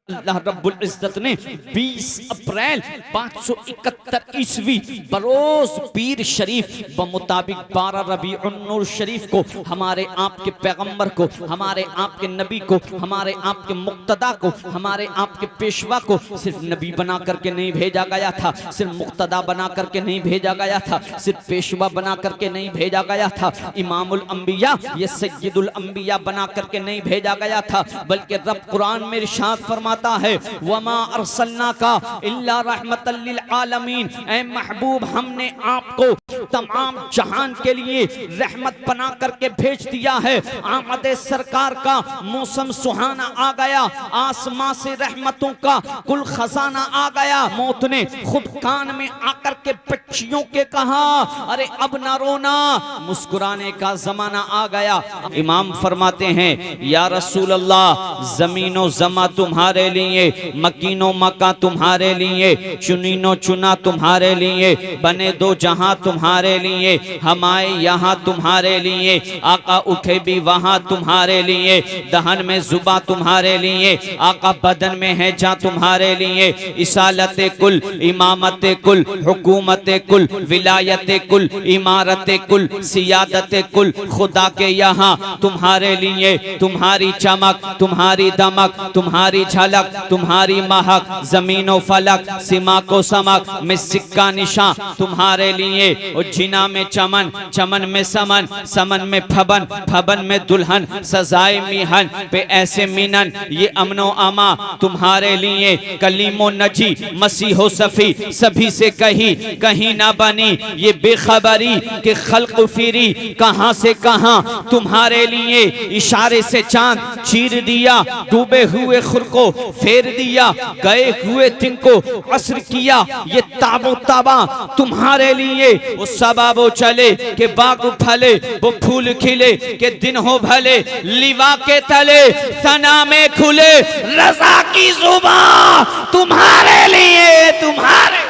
अल्लाह रब्बुल इज्जत ने 20 अप्रैल 571 ईस्वी बरोज पीर शरीफ बमुताबिक 12 रबीउन्नुर शरीफ को हमारे आपके पैगंबर को, हमारे आपके नबी को, हमारे आपके मुक्तदा को, हमारे आपके पेशवा को सिर्फ नबी बना करके नहीं भेजा गया था, सिर्फ मुक्तदा बना करके नहीं भेजा गया था, सिर्फ पेशवा बना करके नहीं भेजा गया था, इमामुल अंबिया ये सय्यदुल अंबिया बना करके नहीं भेजा गया था, बल्कि रब कुरान में इरशाद फरमाता है वमा अरसलनाका इल्ला रहमतल लिल आलमीन, ऐ महबूब हमने आपको तमाम जहान के लिए रहमत बना करके भेज दिया है। आमदे सरकार का मौसम सुहाना आ गया, आसमां से रहमतों का कुल खजाना आ गया। मौत ने खुद कान में आकर के पक्षियों के कहा अरे अब न रोना, मुस्कुराने का जमाना आ गया। इमाम फरमाते हैं या रसूल अल्लाह जमीनो जमा तुम्हारे लिए, मकीनो मका तुम्हारे लिए, चुनीनो चुना तुम्हारे लिए, बने दो जहां तुम्हारे लिए, हम आए यहाँ तुम्हारे लिए, आका उठे भी वहां तुम्हारे लिए, दहन में जुबा तुम्हारे लिए, आका बदन में है जा तुम्हारे लिए, इसालत कुल, इमामत कुल, हुकूमत कुल, विलायत कुल, इमारत कुल, सियादत कुल, खुदा के यहाँ तुम्हारे लिए, तुम्हारी चमक, तुम्हारी दमक, तुम्हारी झलक, तुम्हारी महक, जमीनो फलक, सीमा को समक में सिक्का निशान तुम्हारे लिए, और जिना में चमन, चमन में समन, समन में फबन, फबन में दुल्हन, सजाए मिहन पे ऐसे मिनन, ये अमनो अमा तुम्हारे लिए, कलीमो नजी मसीहो सफी सभी से कही कहीं ना बनी, ये बेखबरी के खल्क फिरी कहां से कहां तुम्हारे लिए, इशारे से चांद चीर दिया, डूबे हुए खुर को फेर दिया, गए हुए दिन को असर किया, ये ताबो ताबा तुम्हारे लिए, वो सबाबो चले के बाग फले, वो फूल खिले के दिन हो भले, लिवा के तले सना में खुले, रज़ा की जुबान तुम्हारे लिए, तुम्हारे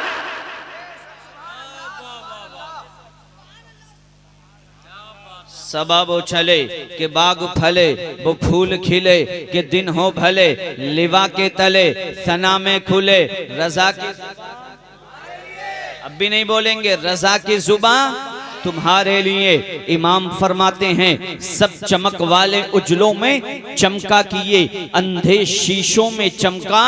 सबाबो चले के बाग फले, वो फूल खिले के दिन हो भले, लिवा के तले सना में खुले, रजा की अब भी नहीं बोलेंगे, रजा की जुबान तुम्हारे लिए। इमाम फरमाते हैं सब चमक वाले उजलों में चमका किए, अंधे शीशों में चमका,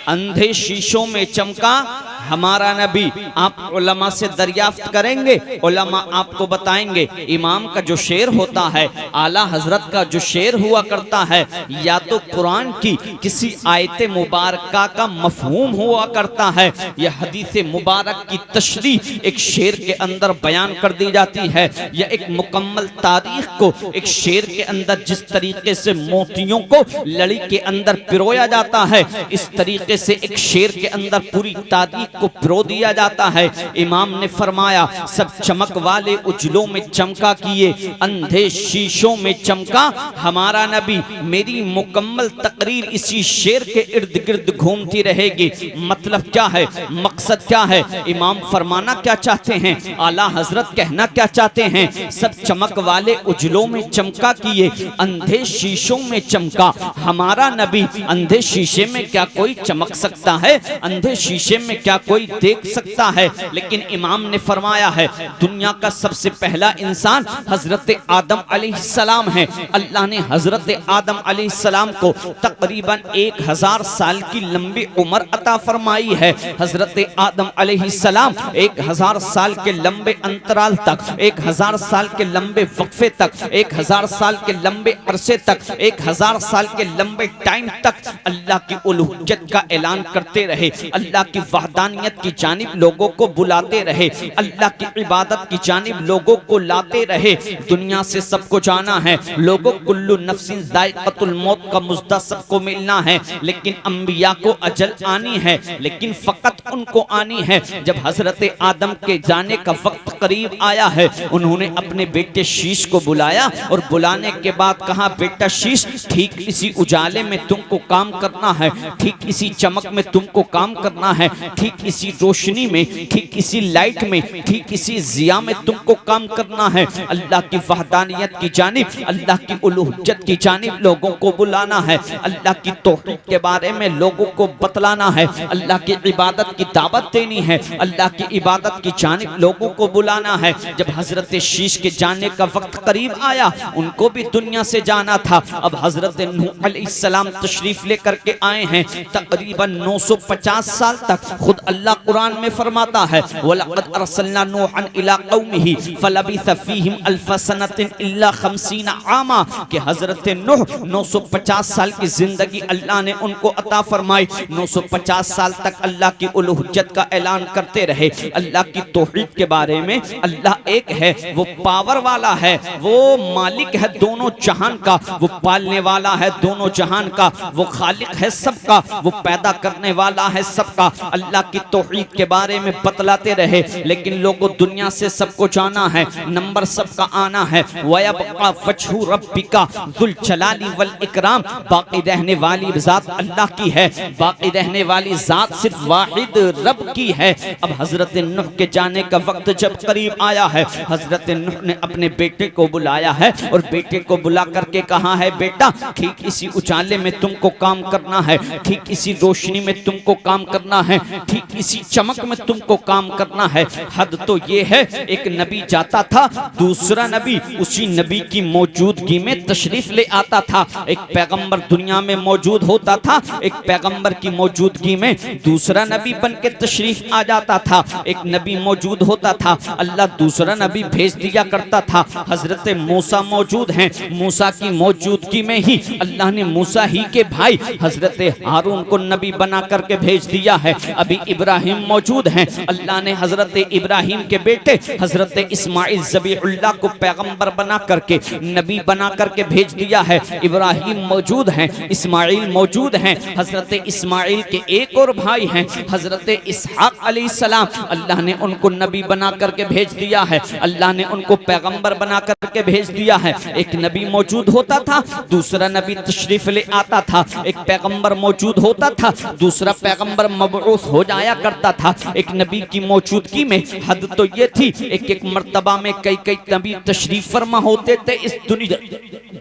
अंधे शीशों में चमका हमारा नबी। आप उलमा से दरियाफ्त करेंगे, उलमा आपको बताएंगे इमाम का जो शेर होता है, आला हजरत का जो शेर हुआ करता है, या तो कुरान की किसी आयत मुबारका का मफहूम हुआ करता है, या हदीस मुबारक की तशरीह एक शेर के अंदर बयान कर दी जाती है, या एक मुकम्मल तारीख को एक शेर के अंदर जिस तरीके से मोतियों को लड़ी के अंदर पिरोया जाता है, इस तरीके से एक शेर के अंदर पूरी तारीख को पिरो दिया जाता है। इमाम ने फरमाया सब चमक वाले उजलों में चमका किए, अंधे शीशों में चमका हमारा नबी। मेरी मुकम्मल तकरीर इसी शेर के इर्द गिर्द घूमती रहेगी। मतलब क्या है, मकसद क्या है, इमाम फरमाना क्या चाहते हैं, आला हजरत कहना क्या चाहते हैं, सब चमक वाले उजलों में चमका किए, अंधे शीशों में चमका हमारा नबी। अंधे शीशे में क्या कोई चमक सकता है, अंधे शीशे में क्या कोई देख सकता है, लेकिन इमाम ने फरमाया है दुनिया का सबसे पहला इंसान हजरत आदम अलैहिस्सलाम है। अल्लाह ने हजरत आदम अलैहिस्सलाम को तकरीबन 1000 साल की लंबी उम्र अता फरमाई है। हजरत आदम अलैहिस्सलाम 1000 साल के लंबे अंतराल तक, 1000 साल के लंबे वक्फे तक, 1000 साल के लंबे अरसे तक, 1000 साल के लंबे टाइम तक अल्लाह की उलूहियत का ऐलान करते रहे, अल्लाह की वहदानियत की जानिब लोगों को बुलाते रहे, अल्लाह की इबादत की जानिब लोगों को लाते रहे। दुनिया से सबको जाना है, लोगों कुल्लु नफ्सिन जायक़तुल मौत का मुज़्दा सबको मिलना है, लेकिन अंबिया को अजल आनी है, लेकिन फकत उनको आनी है जब हजरत आदम के जाने का वक्त करीब आया है। उन्होंने अपने बेटे शीश को बुलाया और बुलाने के बाद कहा बेटा शीश, ठीक इसी उजाले में तुमको काम करना है, ठीक इसी चमक में तुमको काम करना है, ठीक ठीक इसी रोशनी में, ठीक इसी लाइट में, ठीक इसी जिया में तुमको काम करना है। अल्लाह की वहदानियत की जानिब, अल्लाह की उलूहियत की जानिब लोगों को बुलाना है। अल्लाह की तौहीद के बारे में लोगों को बतलाना है। अल्लाह की इबादत की दावत देनी है। अल्लाह की इबादत की जानिब लोगों को बुलाना है। जब हजरत शीश के जाने का वक्त करीब आया, उनको भी दुनिया से जाना था। अब हजरत नूह अलैहिस्सलाम तशरीफ लेकर के आए हैं। तकरीबन 950 साल तक खुद अल्लाह कुरान में फरमाता है, वलक़द अरसलना नूहन इला कौमिही फलबिथ फीहिम अल्फ सनतिन इल्ला 50 आमा, कि हजरत नूह 950 साल की जिंदगी अल्लाह ने उनको अता फरमाई। 950 साल तक अल्लाह की उलूहियत का ऐलान करते रहे। अल्लाह की तौहीद के बारे में, अल्लाह एक है, वो पावर वाला है, वो मालिक है दोनों जहान का, वो पालने वाला है दोनों जहान का, वो खालिक है सबका, वो पैदा करने वाला है सबका। अल्लाह की तौहीद के बारे में बतलाते रहे। लेकिन लोगों दुनिया से सबको जाना है, नंबर सबका आना है। वयबक़ा वजहु रब्बिका ज़ुल जलाली वल इकराम, बाकी रहने वाली ज़ात अल्लाह की है, बाकी रहने वाली ज़ात सिर्फ वाहिद रब की है। अब हजरत नूह के जाने का वक्त जब करीब आया है, हजरत नूह ने अपने बेटे को बुलाया है और बेटे को बुला करके कहा है, बेटा ठीक इसी उजाले में तुमको काम करना है, ठीक इसी रोशनी में तुमको काम करना है, ठीक इसी चमक में तुमको काम करना है। हद तो ये है, एक नबी जाता था, दूसरा नबी उसी नबी की मौजूदगी में तशरीफ ले आता था। एक पैगंबर दुनिया में मौजूद होता था, एक पैगंबर की मौजूदगी में दूसरा नबी बन के तशरीफ आ जाता था। एक नबी मौजूद होता था, अल्लाह दूसरा नबी भेज दिया करता था। हजरत मूसा मौजूद हैं, मूसा की मौजूदगी में ही अल्लाह ने मूसा ही के भाई हजरत हारून को नबी बना करके भेज दिया है। अभी इब्राहिम मौजूद हैं, अल्लाह ने हजरत इब्राहिम के बेटे हजरत इस्माइल ज़बीहुल्लाह को पैगंबर बना करके, नबी बना करके भेज दिया है। इब्राहिम मौजूद हैं, इस्माइल मौजूद हैं। हजरत इस्माइल के एक और भाई हैं हजरत इसहाक अलैहिस्सलाम, अल्लाह ने उनको नबी बना करके भेज दिया है। अल्लाह ने उनको पैगंबर बना करके भेज दिया है। एक नबी मौजूद होता था, दूसरा नबी तशरीफ ले आता था। एक पैगंबर मौजूद होता था, दूसरा पैगंबर मबऊस हो जाया करता था। एक नबी की मौजूदगी में हद तो ये थी, एक एक मर्तबा में कई कई नबी तशरीफ फरमा होते थे इस दुनिया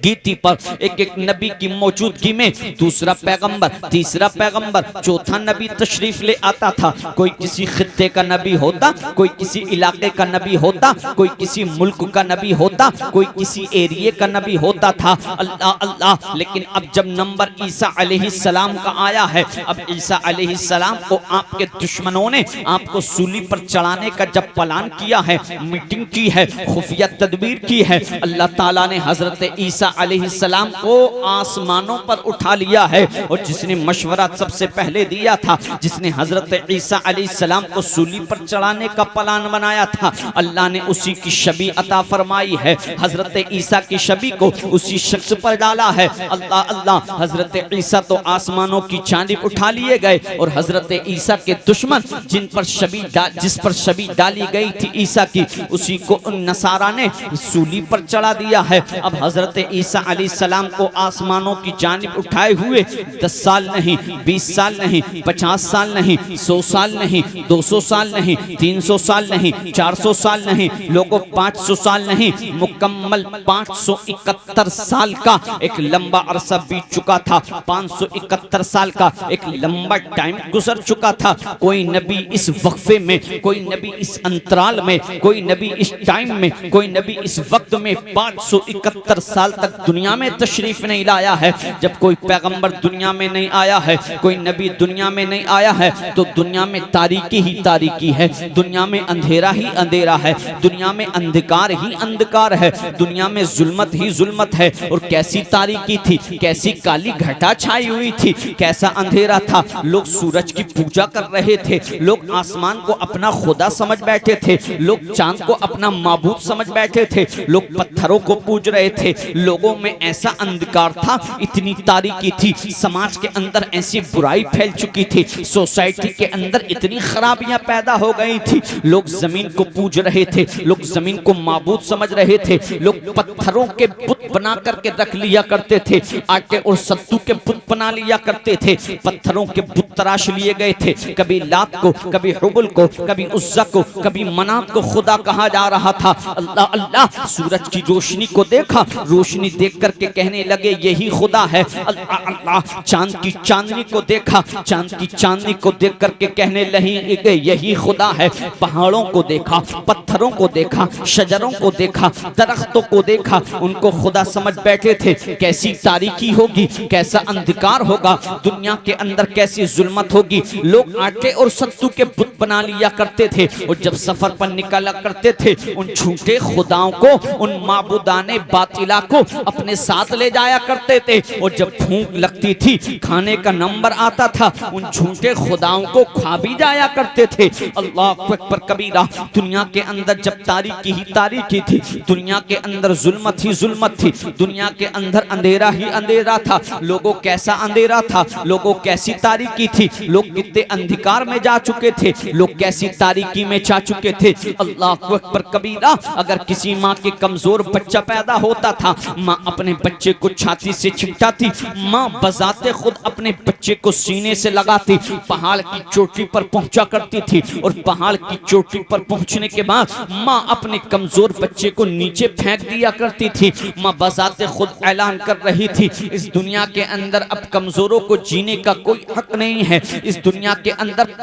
गीती पर। एक एक नबी की मौजूदगी में दूसरा पैगंबर, तीसरा पैगंबर, चौथा नबी तशरीफ ले आता था। कोई किसी खित्ते का नबी होता, कोई किसी इलाके का नबी होता, कोई किसी मुल्क का नबी होता, कोई किसी एरिया का नबी होता था। अल्लाह अल्लाह। लेकिन अब जब नंबर ईसा अलैहिस्सलाम का आया है, अब ईसा अलैहिस्सलाम को आपके दुश्मनों ने आपको सूली पर चढ़ाने का जब प्लान किया है, मीटिंग की है, खुफिया तदबीर की है, अल्लाह ताला ने हजरत ईसा अलैहिस्सलाम को आसमानों पर उठा लिया है। और जिसने मशवरा सबसे पहले दिया था, जिसने हजरत ईसा अलैहिस्सलाम को सूली पर चढ़ाने का प्लान बनाया था, अल्लाह ने उसी की शबी अता फरमाई है। हजरत ईसा की शबी को उसी शख्स पर डाला है। अल्लाह अल्लाह। हजरत ईसा तो आसमानों की जानिब उठा लिए गए और हजरत ईसा के दुश्मन जिस पर शबी डाली गई थी ईसा की, उसी को उन नसारा ने सूली पर चढ़ा दिया है। अब हजरत ईसा अलैहिस्सलाम को आसमानों की जानिब उठाए हुए 10 साल नहीं, 20 साल नहीं, 50 साल नहीं, 100 साल नहीं, 200 साल नहीं, 300 साल नहीं, 400 साल नहीं, लोगों 500 साल नहीं, मुकम्मल 571 साल का एक लंबा अरसा बीत चुका था। 571 साल का एक लंबा टाइम गुजर चुका था। कोई नबी इस वक्फे में, कोई नबी इस अंतराल में, कोई नबी इस टाइम में, कोई नबी इस वक्त में 571 साल तक दुनिया में तशरीफ नहीं लाया है। जब कोई पैगंबर दुनिया में नहीं आया है, कोई नबी दुनिया में नहीं आया है, तो दुनिया में तारीकी ही तारीकी है, दुनिया में अंधेरा ही अंधेरा है, दुनिया में अंधकार ही अंधकार है, दुनिया में जुल्मत ही जुल्मत है। और कैसी तारीकी थी, कैसी काली घटा छाई हुई थी, कैसा अंधेरा था। लोग सूरज की पूजा कर रहे थे, लोग आसमान को अपना खुदा समझ बैठे थे, लोग चांद को अपना माबूद समझ बैठे थे, लोग पत्थरों को पूज रहे थे। लोगों में ऐसा अंधकार था, इतनी तारीकी थी, समाज के अंदर ऐसी बुराई फैल चुकी थी, सोसाइटी के अंदर इतनी खराबियां पैदा हो गई थी। लोग जमीन को पूज रहे थे, लोग जमीन को माबूद समझ रहे थे, लोग पत्थरों के बुत बना करके रख लिया करते थे, आटे और सत्तू के बुत बना लिया करते थे, पत्थरों के बुत तराश लिए गए थे। कभी कभी लात को, कभी हुबल को, कभी उज्जा को, कभी मनात को खुदा कहा जा रहा था। अल्लाह अल्लाह सूरज की रोशनी को देखा, रोशनी देख करके कहने लगे यही खुदा है। अल्लाह अल्लाह चांद की चांदनी को देखा, चांद की चांदनी को देख करके कहने लगे यही खुदा है। पहाड़ों को देखा, पत्थरों को देखा, शजरों को देखा, दरख्तों को देखा, उनको खुदा समझ बैठे थे। कैसी तारीकी होगी, कैसा अंधकार होगा, दुनिया के अंदर कैसी जुल्मत होगी। लोग आटे और सत्तू के बुत बना लिया करते थे और जब सफर पर निकला करते थे उन झूठे खुदाओं को, उन माबूदाने बातिला को अपने साथ ले जाया करते थे। और जब भूख लगती थी, खाने का नंबर आता था, उन झूठे खुदाओं को खा भी जाया करते थे। अल्लाह अकबर कबीरा। दुनिया के अंदर जब तारीकी ही तारीकी थी, दुनिया के अंदर जुल्मत ही जुल्मत थी, दुनिया के अंदर अंधेरा ही अंधेरा था। लोगों कैसा अंधेरा था, लोगों कैसी तारीकी थी, लोग कितने अंधकार में जा चुके थे, लोग कैसी तारीकी में जा चुके थे। अल्लाह अकबर कबीरा। अगर किसी माँ के कमजोर बच्चा पैदा होता था, माँ अपने बच्चे को छाती से चिपटाती, माँ बजाते खुद अपने बच्चे को सीने से लगाती, पहाड़ की चोटी पर पहुंचा करती थी और पहाड़ की चोटी पर पहुंचने के बाद माँ अपने कमजोर बच्चे को नीचे फेंक दिया करती थी। माँ बजाते खुद ऐलान कर रही थी इस दुनिया के अंदर अब कमजोरों को जीने का कोई हक नहीं है, इस दुनिया के अंदर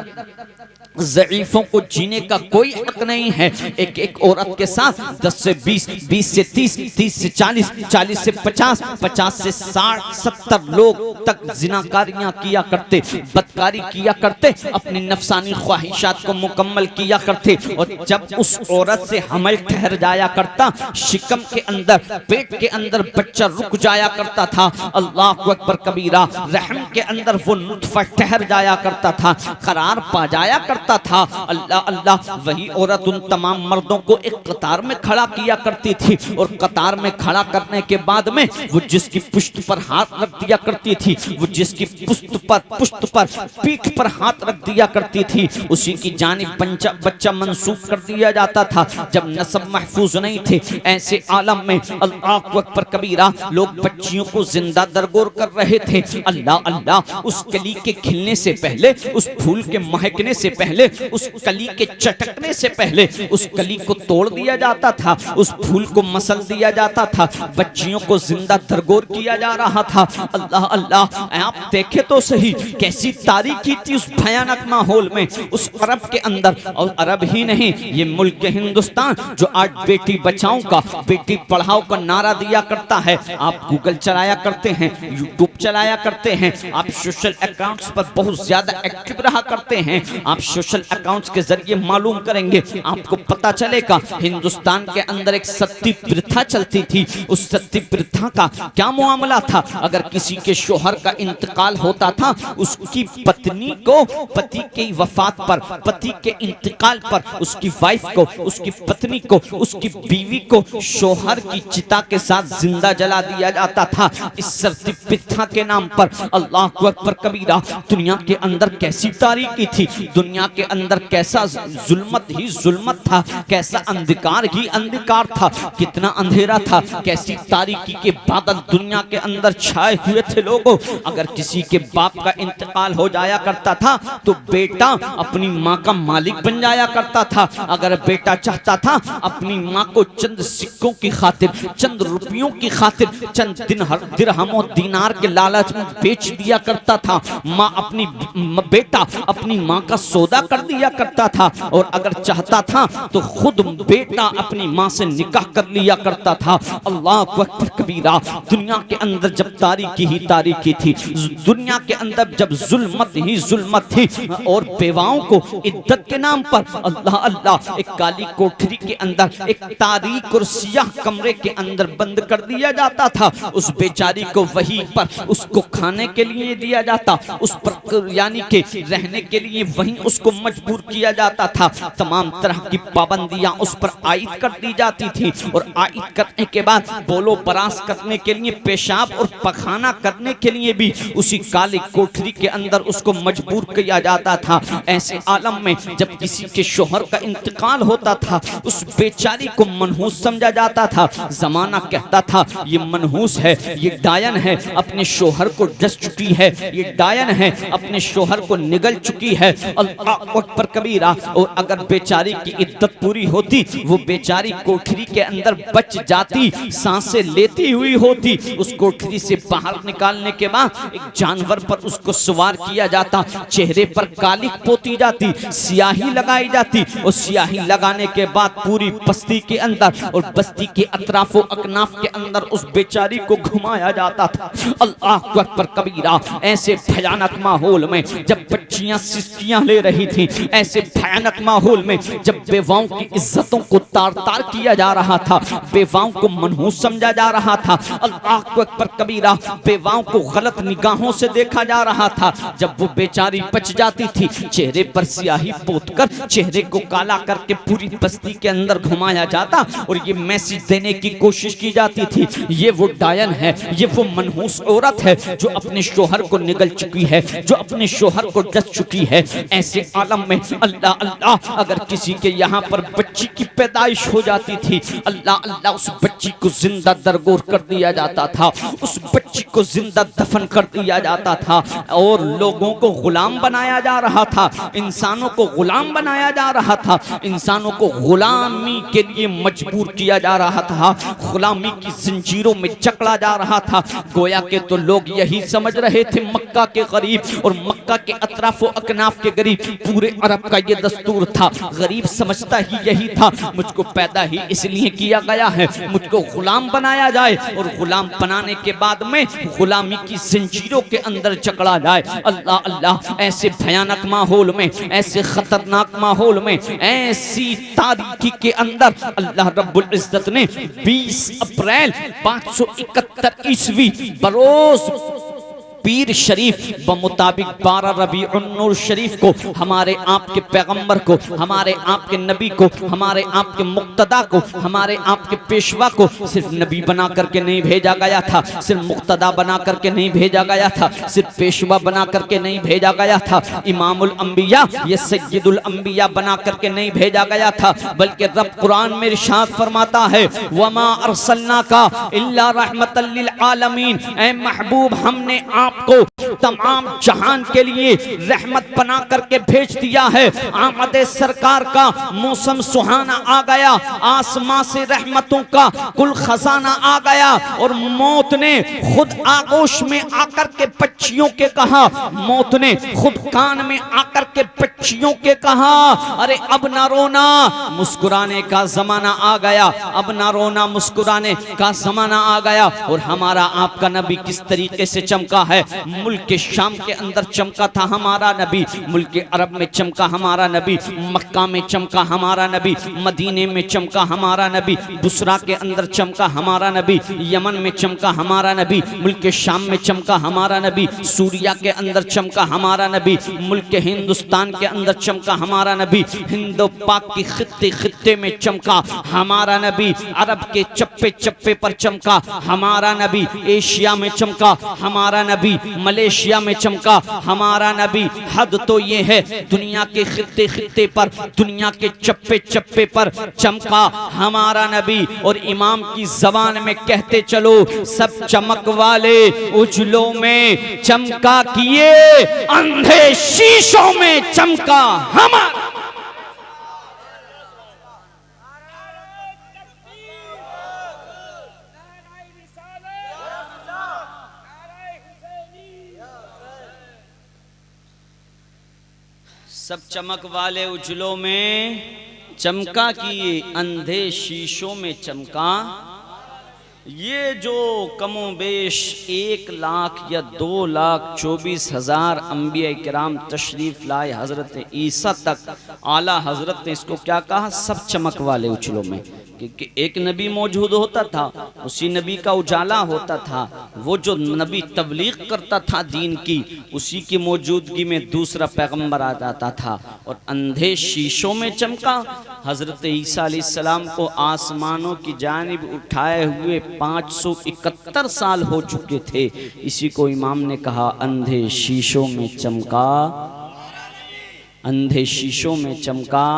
ज़ईफों को जीने का कोई हक नहीं है। एक एक औरत के साथ 10 से 20, 20 से 30, 30 से 40, 40 से 50, 50 से 60, 70 लोग तक जिनाकारियां किया करते, बदकारी किया करते, अपनी नफसानी ख्वाहिशात को मुकम्मल किया करते। और जब उस औरत से हमल ठहर जाया करता, शिकम के अंदर, पेट के अंदर बच्चा रुक जाया करता था। अल्लाह अकबर कबीरा। रहम के अंदर वो नुत्फा ठहर जाया करता था, करार पा जाया करता था। अल्लाह अल्लाह। वही औरत उन तमाम मर्दों को एक कतार में खड़ा किया करती थी और कतार में खड़ा करने के बाद में वो जिसकी पुश्त पर हाथ रख दिया करती थी, वो जिसकी पुश्त पर पीठ पर हाथ रख दिया करती थी, उसी की जानिब बच्चा मंसूब कर दिया जाता था। जब नस्ब महफूज नहीं थे, ऐसे आलम में अल्लाह अकबर कबीरा लोग बच्चियों को जिंदा दरगोर कर रहे थे। अल्लाह अल्लाह। उस कली के खिलने से पहले, उस फूल के महकने से पहले, उस कली के चटकने से पहले उस कली को तोड़ दिया जाता था, उस फूल को मसल दिया जाता था, बच्चियों को जिंदा दरगोर किया जा रहा था। अल्लाह अल्लाह। आप देखे तो सही कैसी तारीकी थी उस भयानक माहौल में, उस अरब के अंदर। और अरब ही नहीं, ये मुल्क हिंदुस्तान जो आज बेटी बचाओ का, बेटी पढ़ाओ का नारा दिया करता है। आप गूगल चलाया करते हैं, यूट्यूब चलाया करते हैं, आप सोशल अकाउंट्स पर बहुत ज्यादा एक्टिव रहा करते हैं, आप सोशल अकाउंट्स के जरिए मालूम करेंगे, आपको पता चलेगा हिंदुस्तान के अंदर एक सती प्रथा चलती थी। उस सती प्रथा का क्या मामला था? अगर किसी के शोहर का इंतकाल होता था, उसकी पत्नी को पति की वफात पर, पति के इंतकाल पर उसकी वाइफ को, उसकी पत्नी को, उसकी बीवी को शोहर की चिता के साथ जिंदा जला दिया जाता था इस सती प्रथा के नाम पर। अल्लाह अकबर कबीरा। दुनिया के अंदर कैसी तारीकी थी, दुनिया के अंदर कैसा जुल्मत ही जुल्मत था, कैसा अंधकार ही अंधकार था, कितना अंधेरा था, कैसी तारीकी के बादल दुनिया के अंदर छाए हुए थे। लोगों, अगर किसी के बाप का इंतकाल हो जाया करता था तो बेटा अपनी माँ का मालिक बन जाया करता था। अगर बेटा चाहता था अपनी माँ को चंद सिक्कों की खातिर, चंद रुपयों की खातिर, चंद दिरहमों दीनार के लालच में बेच दिया करता था। माँ अपनी बेटा अपनी माँ का सौदा कर दिया करता था। और अगर चाहता था तो खुद बेटा अपनी माँ से निकाह कर लिया करता था। अल्लाह अकबर कबीरा। दुनिया के अंदर जब तारीकी ही तारीकी थी, दुनिया के अंदर जब जुल्मत ही जुल्मत थी और बेवाओं को इद्दत के नाम पर अल्लाह अल्लाह एक काली कोठरी के अंदर, एक तारीक और सियाह कमरे के अंदर बंद कर दिया जाता था। उस बेचारी को वहीं पर उसको खाने के लिए दिया जाता, उस पर यानी कि रहने के लिए वहीं उसको उसको मजबूर किया जाता था, तमाम तरह की पाबंदियां उस पर आयद कर दी जाती थी और आयद करने के बाद बोलो बरास करने के लिए, पेशाब और पखाना करने के लिए भी उसी काली कोठरी के अंदर उसको मजबूर किया जाता था। ऐसे आलम में जब किसी के शोहर का इंतकाल होता था, उस बेचारी को मनहूस समझा जाता था। जमाना कहता था ये मनहूस है, ये डायन है, अपने शोहर को डस चुकी है, ये डायन है, अपने शोहर को निगल चुकी है। अल्लाह अकबर कबीरा। और अगर बेचारी की इद्दत पूरी होती, वो बेचारी कोठरी के अंदर बच जाती, सांसें लेती हुई होती। उस कोठरी से बाहर निकालने के बाद एक जानवर पर उसको सवार किया जाता, चेहरे पर कालिक पोती जाती, स्याही लगाई जाती और स्याही लगाने के बाद पूरी बस्ती के अंदर और बस्ती के अतराफो अकनाफ के अंदर उस बेचारी को घुमाया जाता था। अल्लाह अकबर कबीरा। ऐसे भयानक माहौल में जब बच्चियां सिस्कियां ले रही थी, ऐसे भयानक माहौल में जब बेवाओं की इज्जतों को तार तार किया जा रहा था, बेवाओं को मनहूस समझा जा रहा था, अल्लाह अकबर कबीरा, बेवाओं को गलत निगाहों से देखा जा रहा था, जब वो बेचारी बच जाती थी, चेहरे पर स्याही पोतकर चेहरे को काला करके पूरी बस्ती के अंदर घुमाया जाता और ये मैसेज देने की कोशिश की जाती थी, ये वो डायन है, ये वो मनहूस औरत है जो अपने शोहर को निगल चुकी है, जो अपने शोहर को डस चुकी है। ऐसे आलम में अल्लाह अल्लाह, अगर किसी के यहाँ पर बच्ची की पैदाइश हो जाती थी, अल्लाह अल्लाह, उस बच्ची को जिंदा दरगोर कर दिया जाता था, उस बच्ची को जिंदा दफन कर दिया जाता था और लोगों को गुलाम बनाया जा रहा था, इंसानों को गुलाम बनाया जा रहा था, इंसानों को गुलामी के लिए मजबूर किया जा रहा था, गुलामी की जंजीरों में जकड़ा जा रहा था। गोया के तो लोग यही समझ रहे थे, मक्का के गरीब और मक्का के अतराफो अकनाफ के गरीब, पूरे अरब का ये दस्तूर था। गरीब समझता ही यही था, मुझको पैदा ही इसलिए किया गया है, मुझको गुलाम बनाया जाए और गुलाम बनाने के बाद में गुलामी की जंजीरों के अंदर जकड़ा जाए। अल्लाह अल्लाह, ऐसे भयानक माहौल में, ऐसे खतरनाक माहौल में, ऐसी तारीकी के अंदर अल्लाह रब्बुल इज्जत ने 20 अप्रैल 571 ईस्वी बरोज पीर शरीफ बमुताबिक 12 रबीउन्नुर शरीफ को हमारे आपके पैगंबर को, हमारे आपके नबी को, हमारे आपके मुक्तदा को, हमारे आपके पेशवा को सिर्फ नबी बना करके नहीं भेजा गया था, सिर्फ मुक्तदा बना करके नहीं भेजा गया था, सिर्फ पेशवा बना करके नहीं भेजा गया था, इमामुल अंबिया ये सय्यदुल अंबिया बना करके नहीं भेजा गया था, बल्कि रब कुरान में इरशाद फरमाता है, वमा अरसलनाका इल्ला रहमतल लिल आलमीन, ऐ महबूब हमने आपको तमाम जहान के लिए रहमत बना करके भेज दिया है। आमदे सरकार का मौसम सुहाना आ गया, आसमां से रहमतों का कुल खजाना आ गया और मौत ने खुद आगोश में आकर के पक्षियों के कहा, मौत ने खुद कान में आकर के पक्षियों के कहा, अरे अब ना रोना, मुस्कुराने का जमाना आ गया, अब ना रोना, मुस्कुराने का जमाना आ गया। और हमारा आपका नबी किस तरीके से चमका है, मुल्क के शाम के अंदर चमका था हमारा नबी, मुल्क के अरब में चमका हमारा नबी, मक्का में चमका हमारा नबी, मदीने में चमका हमारा नबी, बुसरा के अंदर चमका हमारा नबी, यमन में चमका हमारा नबी, मुल्क के शाम में चमका हमारा नबी, सूरिया के अंदर चमका हमारा नबी, मुल्क के हिंदुस्तान के अंदर चमका हमारा नबी, हिंदो पाक की खित्ते खित्ते में चमका हमारा नबी, अरब के चप्पे चप्पे पर चमका हमारा नबी, एशिया में चमका हमारा नबी, मलेशिया में चमका हमारा नबी। हद तो ये है, दुनिया के खित्ते खित्ते पर, दुनिया के चप्पे चप्पे पर चमका हमारा नबी। और इमाम की जबान में कहते चलो, सब चमक वाले उजलों में चमका किए, अंधे शीशों में चमका हमारा। सब चमक वाले उजलों में चमका किए, अंधे शीशों में चमका ये जो कमोबेश 1,00,000 या 2,24,000 अंबिया किराम तशरीफ लाए हजरत ईसा तक, आला हजरत ने इसको क्या कहा, सब चमक वाले उछलों में। कि एक नबी मौजूद होता था, उसी नबी का उजाला होता था, वो जो नबी तबलीग करता था दीन की, उसी की मौजूदगी में दूसरा पैगंबर आ जाता था और अंधे शीशों में चमका। हजरत ईसा अलैहिस्सलाम को आसमानों की जानिब उठाए हुए 571 साल हो चुके थे। इसी को इमाम ने कहा अंधे शीशों में चमका, अंधे शीशों में चमका।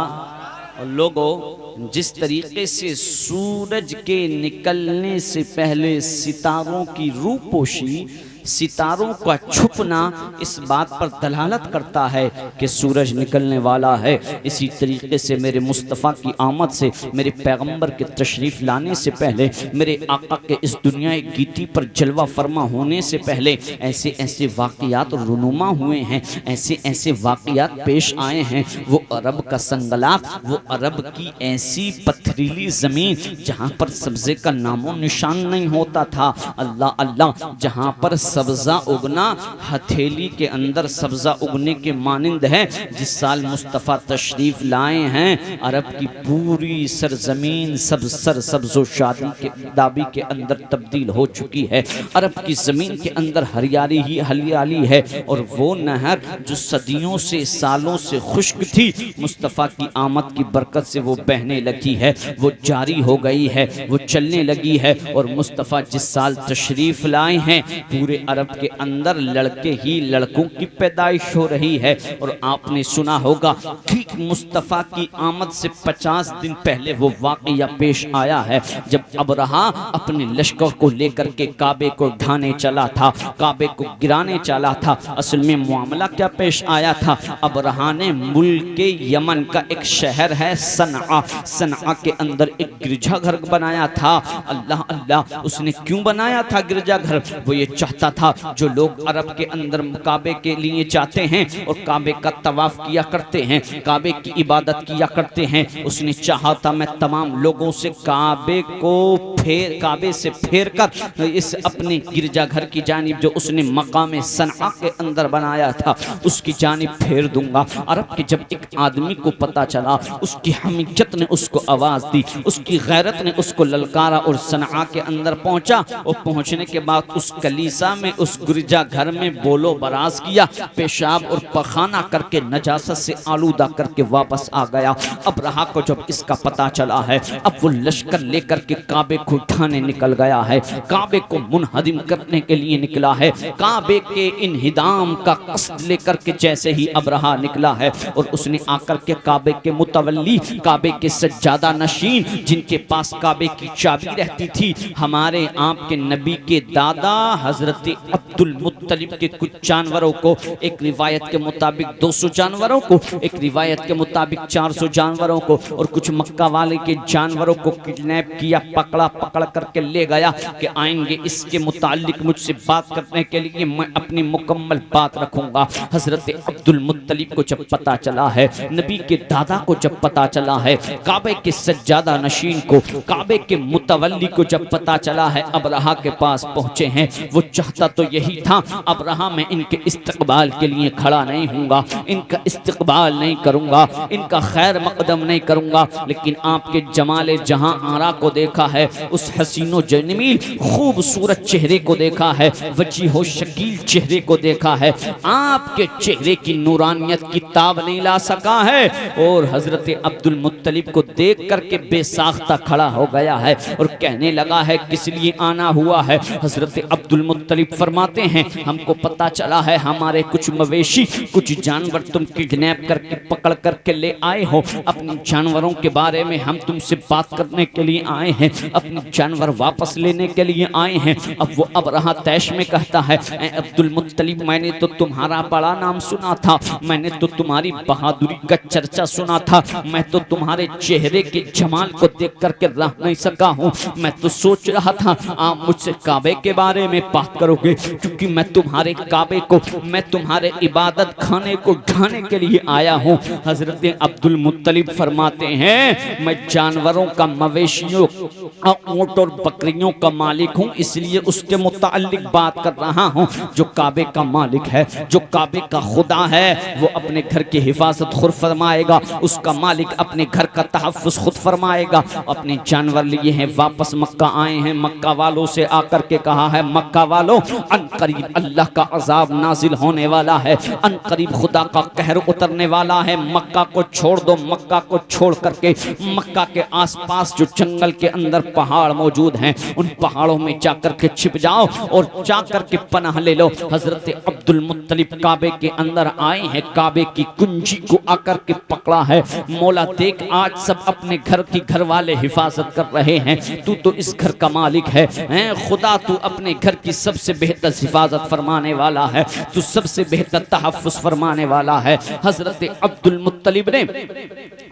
और लोगों, जिस तरीके से सूरज के निकलने से पहले सितारों की रूपोशी, सितारों का छुपना इस बात पर दलालत करता है कि सूरज निकलने वाला है, इसी तरीके से मेरे मुस्तफ़ा की आमद से, मेरे पैगंबर के तशरीफ़ लाने से पहले, मेरे आका के इस दुनिया गीती पर जलवा फरमा होने से पहले ऐसे ऐसे वाक़यात रुनुमा हुए हैं, ऐसे ऐसे वाक़यात पेश आए हैं। वो अरब का संगलाख, वो अरब की ऐसी पथरीली ज़मीन जहाँ पर सब्ज़े का नामो निशान नहीं होता था, अल्लाह अल्लाह, जहाँ पर सब्जा उगना हथेली के अंदर सब्जा उगने के मानिंद है। जिस साल मुस्तफ़ा तशरीफ लाए हैं, अरब की पूरी सरजमीन सब्ज़ो शादी के दाबी के अंदर तब्दील हो चुकी है। अरब की ज़मीन के अंदर हरियाली ही हरियाली है और वो नहर जो सदियों से, सालों से खुश्क थी, मुस्तफ़ा की आमद की बरकत से वो बहने लगी है, वो जारी हो गई है, वो चलने लगी है। और मुस्तफ़ा जिस साल तशरीफ लाए हैं, पूरे अरब के अंदर लड़के ही लड़कों की पैदाइश हो रही है। और आपने सुना होगा ठीक मुस्तफ़ा की आमद से 50 दिन पहले वो वाक़या पेश आया है, जब अबरहा अपने लश्कर को लेकर के काबे को ढाने चला था, काबे को गिराने चला था। असल में मामला क्या पेश आया था, अबरहा ने मुल्क के यमन का एक शहर है सनआ, सनआ के अंदर एक गिरजाघर बनाया था। अल्लाह अल्लाह, उसने क्यों बनाया था गिरजाघर? वो ये चाहता था जो लोग अरब के अंदर काबे के लिए जाते हैं और काबे का तवाफ किया करते हैं, काबे की इबादत किया करते हैं, उसने चाहा था मैं तमाम लोगों से काबे से फेर कर इस अपने गिरजाघर की जानिब जो उसने मकाम सनआ के अंदर बनाया था उसकी जानिब फेर दूंगा। अरब के जब एक आदमी को पता चला, उसकी हमीयत ने उसको आवाज़ दी, उसकी गैरत ने उसको ललकारा और सनआ के अंदर पहुंचा। और पहुंचने के बाद उस कलीसा में, उस गिरजा घर में बोलो बराज किया, पेशाब और पखाना करके नजासत से आलूदा करके वापस आ गया। अब रहा को जब इसका पता चला है, अब वो लश्कर लेकर के काबे को उठाने निकल गया है, काबे को मुनहदिम करने के लिए निकला है। काबे के इन्हिदाम का कस्द लेकर के जैसे ही अब रहा निकला है और उसने आकर के काबे के मुतवल्ली, काबे के सज्जादा नशीन, जिनके पास काबे की चाबी रहती थी, हमारे आपके नबी के दादा हजरत अब्दुल मुत्तलिब के कुछ जानवरों को, एक रिवायत के मुताबिक 200 जानवरों को, एक रिवायत के मुताबिक 400 जानवरों को, और कुछ मक्का वाले के जानवरों को किडनैप किया, पकड़ करके ले गया कि आएंगे इसके मुतालिक मुझसे बात करने के लिए, मैं अपनी मुकम्मल बात रखूंगा। हजरत अब्दुल मुत्तलिब को जब पता चला है, नबी के दादा को जब पता चला है, काबे के सज्जादा नशीन को, काबे के मुतवल्ली को जब पता चला है अबरहा के पास पहुंचे हैं, वो चाहता तो यही था, अबरहा मैं इनके इस्तकबाल के लिए खड़ा नहीं हूँगा, इनका इस्तकबाल नहीं करूँगा, इनका खैर मकदम नहीं करूँगा। लेकिन आपके जमाले जहां आरा को देखा है, उस हसीनो जमील खूबसूरत चेहरे को देखा है, वजीहो शकील चेहरे को देखा है, आपके चेहरे की नूरानियत की ताब नहीं ला सका है। और हजरत अब्दुल मुत्तलिब को देख करके बेसाख्ता खड़ा हो गया है और कहने लगा है किस लिए आना हुआ है। हजरत अब्दुल मुत्तलिब फरमाते हैं हमको पता चला है हमारे कुछ मवेशी, कुछ जानवर तुम किडनैप करके पकड़ करके ले आए हो, अपने जानवरों के बारे में हम तुमसे बात करने के लिए आए हैं, अपने जानवर वापस लेने के लिए आए हैं। अब वो अब रहा तैश में कहता है अब्दुल मुत्तलिब, मैंने तो तुम्हारा बड़ा नाम सुना था, मैंने तो तुम्हारी बहादुरी का चर्चा सुना था, मैं तो तुम्हारे चेहरे के जमाल को देख करके रह नहीं सका हूँ, मैं तो सोच रहा था आप मुझसे काबे के बारे में बात करो, करोगे, क्योंकि मैं तुम्हारे काबे को, मैं तुम्हारे इबादत खाने को ढाने के लिए आया हूँ। हजरत अब्दुल मुत्तलिब फरमाते हैं मैं जानवरों का, मवेशियों, ऊंट और बकरियों का मालिक हूँ, इसलिए उसके मुताल्लिक बात कर रहा हूँ। जो काबे का मालिक है, जो काबे का खुदा है, वो अपने घर की हिफाजत खुद फरमाएगा, उसका मालिक अपने घर का तहफ़्फ़ुज़ खुद फरमाएगा। अपने जानवर लिए हैं, वापस मक्का आए हैं, मक्का वालों से आकर के कहा है मक्का वालों अनकरीब अल्लाह का अजाब नाजिल होने वाला है, अनकरीब खुदा का कहर उतरने वाला है, मक्का को छोड़ दो। मक्का को छोड़ करके मक्का के आसपास जो जंगल के अंदर पहाड़ मौजूद हैं, उन पहाड़ों में जाकर के छिप जाओ और जाकर के पनाह ले लो। हजरत अब्दुल मुत्तलिब काबे के अंदर आए हैं, काबे की कुंजी को आकर के पकड़ा है। मौला देख, आज सब अपने घर की घर वाले हिफाजत कर रहे हैं, तू तो इस घर का मालिक है, खुदा तू अपने घर की सबसे बेहतर हिफाजत फरमाने वाला है, तू सबसे बेहतर तहफ़्फ़ुज़ फरमाने वाला है। हजरत अब्दुल मुत्तलिब ने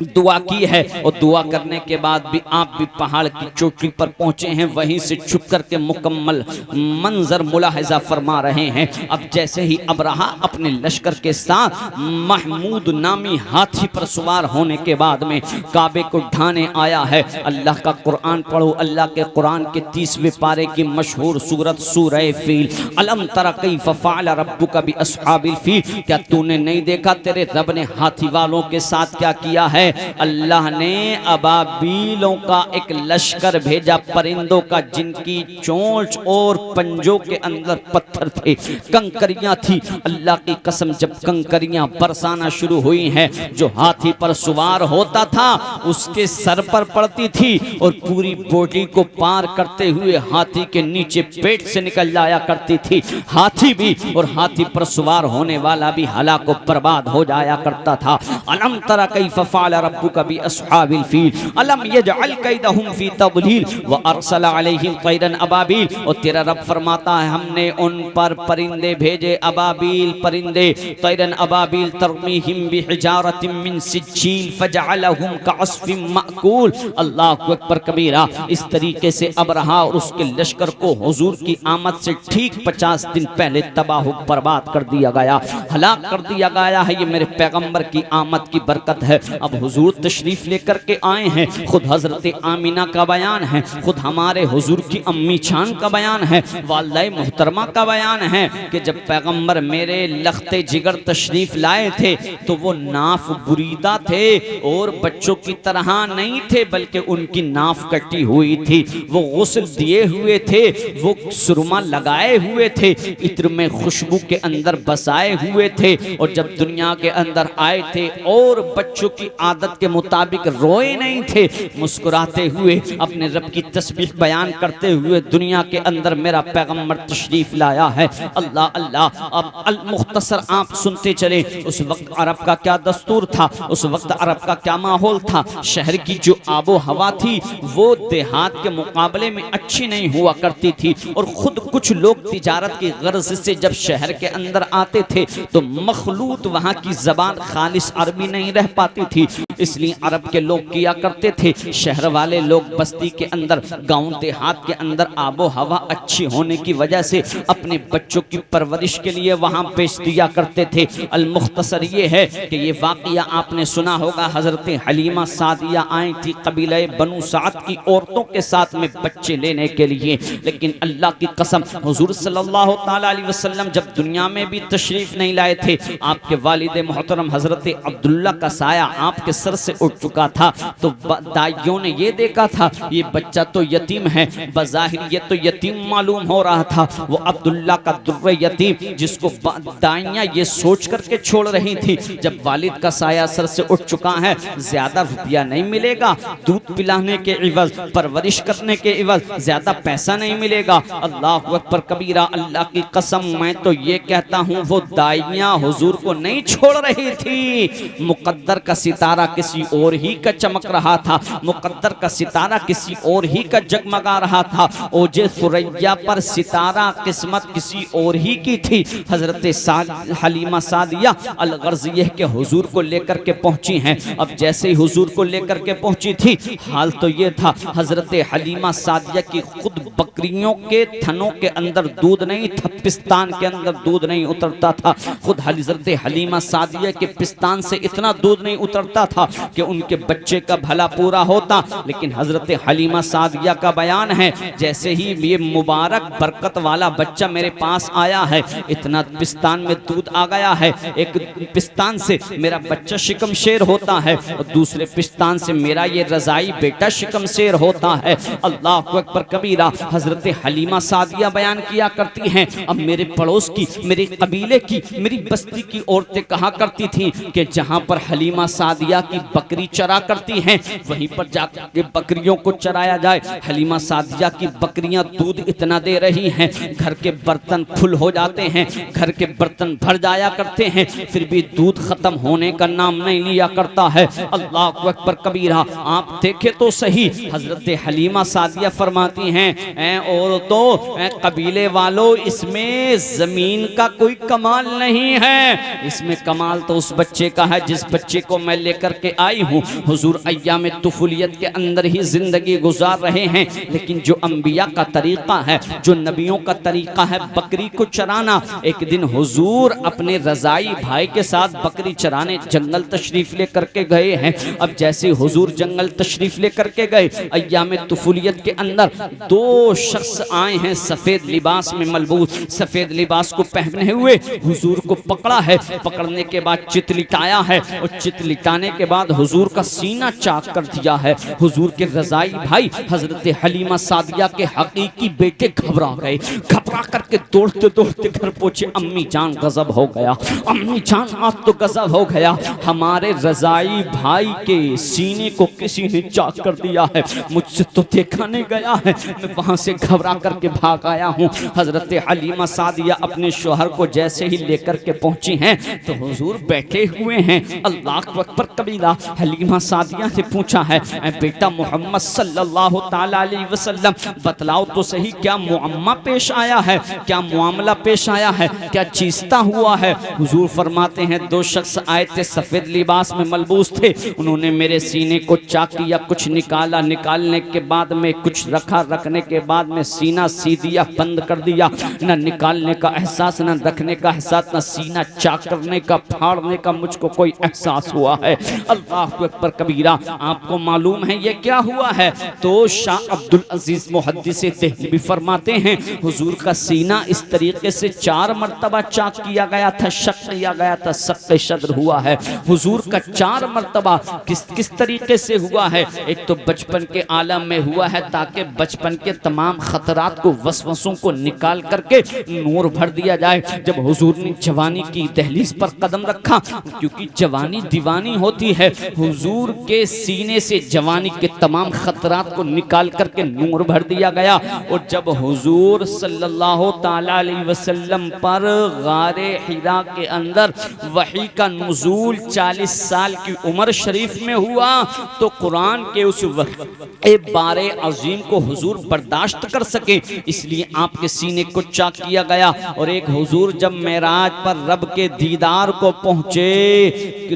दुआ की है और दुआ करने के बाद भी आप भी पहाड़ की चोटी पर पहुंचे हैं, वहीं से छुप करके मुकम्मल मंजर मुलाहिजा फरमा रहे हैं। अब जैसे ही अबरहा अपने लश्कर के साथ महमूद नामी हाथी पर सवार होने के बाद में काबे को ढाने आया है। अल्लाह का कुरान पढ़ो, अल्लाह के कुरान के 30वें पारे की मशहूर सूरत सूरह फील, अलम तरा कैफ़ फ़अल रब्बुका बि अस्हाबिल फील, क्या तूने नहीं देखा तेरे रब ने हाथी वालों के साथ क्या किया है? अल्लाह ने अबाबीलों का एक लश्कर भेजा, परिंदों का, जिनकी चोंच और पंजों के अंदर पत्थर थे, कंकरियां थी। अल्लाह की कसम, जब कंकरियां बरसाना शुरू हुई हैं, जो हाथी पर सवार होता था उसके सर पर पड़ती थी और पूरी बॉडी को पार करते हुए हाथी के नीचे पेट से निकल जाया करती थी। हाथी भी और हाथी पर सवार होने वाला भी हलाक व बर्बाद हो जाया करता था। अलम तरा कैफ़ फ़अल रब्बुका बि अस्हाबिल फील अलम यजअल कैदहुम फी तदलील व अरसल अलैहिम तैरन अबाबील, और तेरा रब फरमाता है हमने उन पर परिंदे भेजे, अबाबील परिंदे, तैरन अबाबील तरमीहिम बिहिजारतिम मिन सिज्जील फजअलहुम कअस्फिम माकूल। अल्लाहु अकबर कबीरा। इस तरीके से अबरहा और उसके लश्कर को हुजूर की आमद से ठीक 50 दिन पहले तबाह बर्बाद कर दिया गया, हलाक कर दिया गया है। ये मेरे पैगंबर की आमद की बरकत है। अब हुजूर तशरीफ लेकर के आए हैं, खुद हजरत आमिना का बयान है, खुद हमारे हुजूर की अम्मी जान का बयान है, वालिदा मोहतरमा का बयान है कि जब पैगंबर मेरे लख्ते जिगर तशरीफ लाए थे तो वो नाफ बुरीदा थे और बच्चों की तरह नहीं थे, बल्कि उनकी नाफ कटी हुई थी, वो गुस्ल दिए हुए थे, वो सुरमा लगाए हुए थे, इत्र में खुशबू के अंदर बसाए हुए थे, और जब दुनिया के अंदर आए थे और बच्चों की आदत के मुताबिक रोए नहीं थे, मुस्कुराते हुए अपने रब की तस्बीह बयान करते हुए दुनिया के अंदर मेरा पैगंबर तशरीफ लाया है। अल्लाह अल्लाह। अब अल मुख्तसर आप सुनते चले, उस वक्त अरब का क्या दस्तूर था, उस वक्त अरब का क्या माहौल था। शहर की जो आबो हवा थी वो देहात के मुकाबले में अच्छी नहीं हुआ करती थी, और खुद कुछ लोग तिजारत की गर्ज से जब शहर के अंदर आते थे तो मखलूत वहाँ की जबान खालिस अरबी नहीं रह पाती थी, इसलिए अरब के लोग किया करते थे, शहर वाले लोग बस्ती के अंदर, गांव देहात के अंदर आबो हवा अच्छी होने की वजह से अपने बच्चों की परवरिश के लिए वहां भेज दिया करते थे। अल मुख्तसर ये है कि ये वाकया आपने सुना होगा, हजरत हलीमा सादिया आई थी कबीले बनु साद की औरतों के साथ में बच्चे लेने के लिए, लेकिन अल्लाह की कसम हुजूर सल्लल्लाहु तआला अलैहि वसल्लम जब दुनिया में भी तशरीफ नहीं लाए थे, आपके वालिद मोहतरम हजरत अब्दुल्ला का साया आपके सर से उठ चुका था, तो दाइयों ने ये देखा था ये बच्चा तो यतीम है, बज़ाहिर ये तो यतीम मालूम हो रहा था, वो अब्दुल्ला का दुर्रे यतीम जिसको दाइयां ये सोच करके छोड़ रही थी, जब वालिद का साया सर से उठ चुका है, ज्यादा रुपया नहीं मिलेगा, दूध पिलाने के इवज, परवरिश करने के इवज ज्यादा पैसा नहीं मिलेगा। अल्लाह अकबर कबीरा। अल्लाह की कसम मैं तो ये कहता हूँ वो दाइयां हुजूर को नहीं छोड़ रही थी, मुकद्दर का सितारा किसी और ही का चमक रहा था, मुकद्दर का सितारा किसी और ही का जगमगा रहा था, ओजे सुरैया पर सितारा किस्मत किसी और ही की थी। हजरत हलीमा सादिया अल-गर्ज़िय्यह के हुजूर को लेकर के पहुंची हैं। अब जैसे ही हुजूर को लेकर के पहुंची थी, हाल तो ये था हजरत हलीमा सादिया की खुद बकरियों के थनों के अंदर अंदर दूध नहीं था, पिस्तान के अंदर दूध नहीं उतरता था। खुद हज़रत हलीमा सादिया के पिस्तान से इतना दूध नहीं उतरता था कि उनके बच्चे का भला पूरा होता। लेकिन हज़रत हलीमा सादिया का बयान है, जैसे ही ये मुबारक बरकत वाला बच्चा मेरे पास आया है, इतना पिस्तान में दूध आ गया है, एक पिस्तान से मेरा बच्चा शिकम शेर होता है और दूसरे पिस्तान से मेरा ये रज़ाई बेटा शिकम शेर होता है। अल्लाह अकबर कबीरा। हज़रत हलीमा सादिया बयान किया करती हैं, अब मेरे पड़ोस की, मेरे कबीले की, मेरी बस्ती की औरतें कहा करती थीं कि जहां पर हलीमा सादिया की बकरी चरा करती हैं वहीं पर जाकर बकरियों को चराया जाए। हलीमा सादिया की बकरियां दूध इतना दे रही हैं, घर के बर्तन फुल हो जाते हैं, घर के बर्तन भर जाया करते हैं, फिर भी दूध खत्म होने का नाम नहीं लिया करता है। अल्लाह अकबर कबीरा। आप देखें तो सही, हज़रत हलीमा सादिया फरमाती हैं, औरतों, कबीले वालों, इसमें जमीन का कोई कमाल नहीं है, इसमें कमाल तो उस बच्चे का है जिस बच्चे को मैं लेकर के आई हूँ। हुजूर अय्याम तुफुलियत के अंदर ही जिंदगी गुजार रहे हैं, लेकिन जो अंबिया का तरीका है, जो नबियों का तरीका है बकरी को चराना, एक दिन हुजूर अपने रज़ाई भाई के साथ बकरी चराने जंगल तशरीफ लेकर के गए हैं। अब जैसे हुजूर जंगल तशरीफ लेकर के गए, अय्याम तुफुलियत के अंदर दो शख्स आए हैं सफेद लिबास में मलबूस, सफेद लिबास को पहने हुए। हुजूर को पकड़ा है, पकड़ने के बाद चित लिटाया है और चित लिटाने के बाद हुजूर का सीना चाक कर दिया है। हुजूर के रज़ाई भाई हज़रत हलीमा सादिया के हकीकी बेटे घबरा गए, घबरा करके दौड़ते दौड़ते घर पहुंचे। अम्मी जान गजब हो गया, अम्मी जान आज तो गजब हो गया, हमारे रज़ाई भाई के सीने को किसी ने चाक कर दिया है, मुझसे तो देखा नहीं गया है। मैं वहां से घबरा करके भाग आया हूँ। हज़रत हलीमा सादिया अपने शोहर को जैसे ही लेकर के पहुंची हैं तो हुजूर बैठे हुए हैं। अल्लाह अकबर कबीरा। हलीमा सादिया से पूछा है, बेटा मोहम्मद सल्लल्लाहु ताला अलैहि वसल्लम, बतलाओ तो सही क्या मुअम्मा पेश आया है, क्या मामला पेश आया है, क्या चीज़ता हुआ है। हुजूर फरमाते हैं, दो शख्स आए थे, सफ़ेद लिबास में मलबूस थे, उन्होंने मेरे सीने को चाक किया, कुछ निकाला, निकालने के बाद में कुछ रखा, रखने के बाद में सीना सी दिया, बंद कर दिया। न निकालने का एहसास, न रखने का एहसास, न सीना चाक करने का, फाड़ने का मुझको कोई एहसास हुआ है। अल्लाह अकबर कबीरा। आपको मालूम है ये क्या हुआ है? तो शाह अब्दुल अजीज मुहद्दिस देहलवी फरमाते हैं, हुजूर का सीना इस तरीके से 4 मरतबा चाक किया गया था, शक किया गया था, सख्त सदर हुआ है। हुजूर का 4 मरतबा किस तरीके से हुआ है? एक तो बचपन के आलम में हुआ है ताकि बचपन के तमाम खतरात को, वसवसों को निकाल करके नूर भर दिया जाए। जब हुजूर ने जवानी की दहलीज पर कदम रखा, क्योंकि जवानी दीवानी होती है, हुजूर के सीने से जवानी के तमाम खतरात को निकाल करके नूर भर दिया गया। और जब हुजूर सल्लल्लाहु ताला अलैहि वसल्लम पर गारे हिरा के अंदर वही का नुज़ूल 40 साल की उम्र शरीफ में हुआ, तो कुरान के उस बारे अजीम को हुजूर बर्दाश्त कर सके, इसलिए आपके सीने को चाक किया गया। और एक हुजूर जब मेराज पर रब के दीदार को पहुंचे,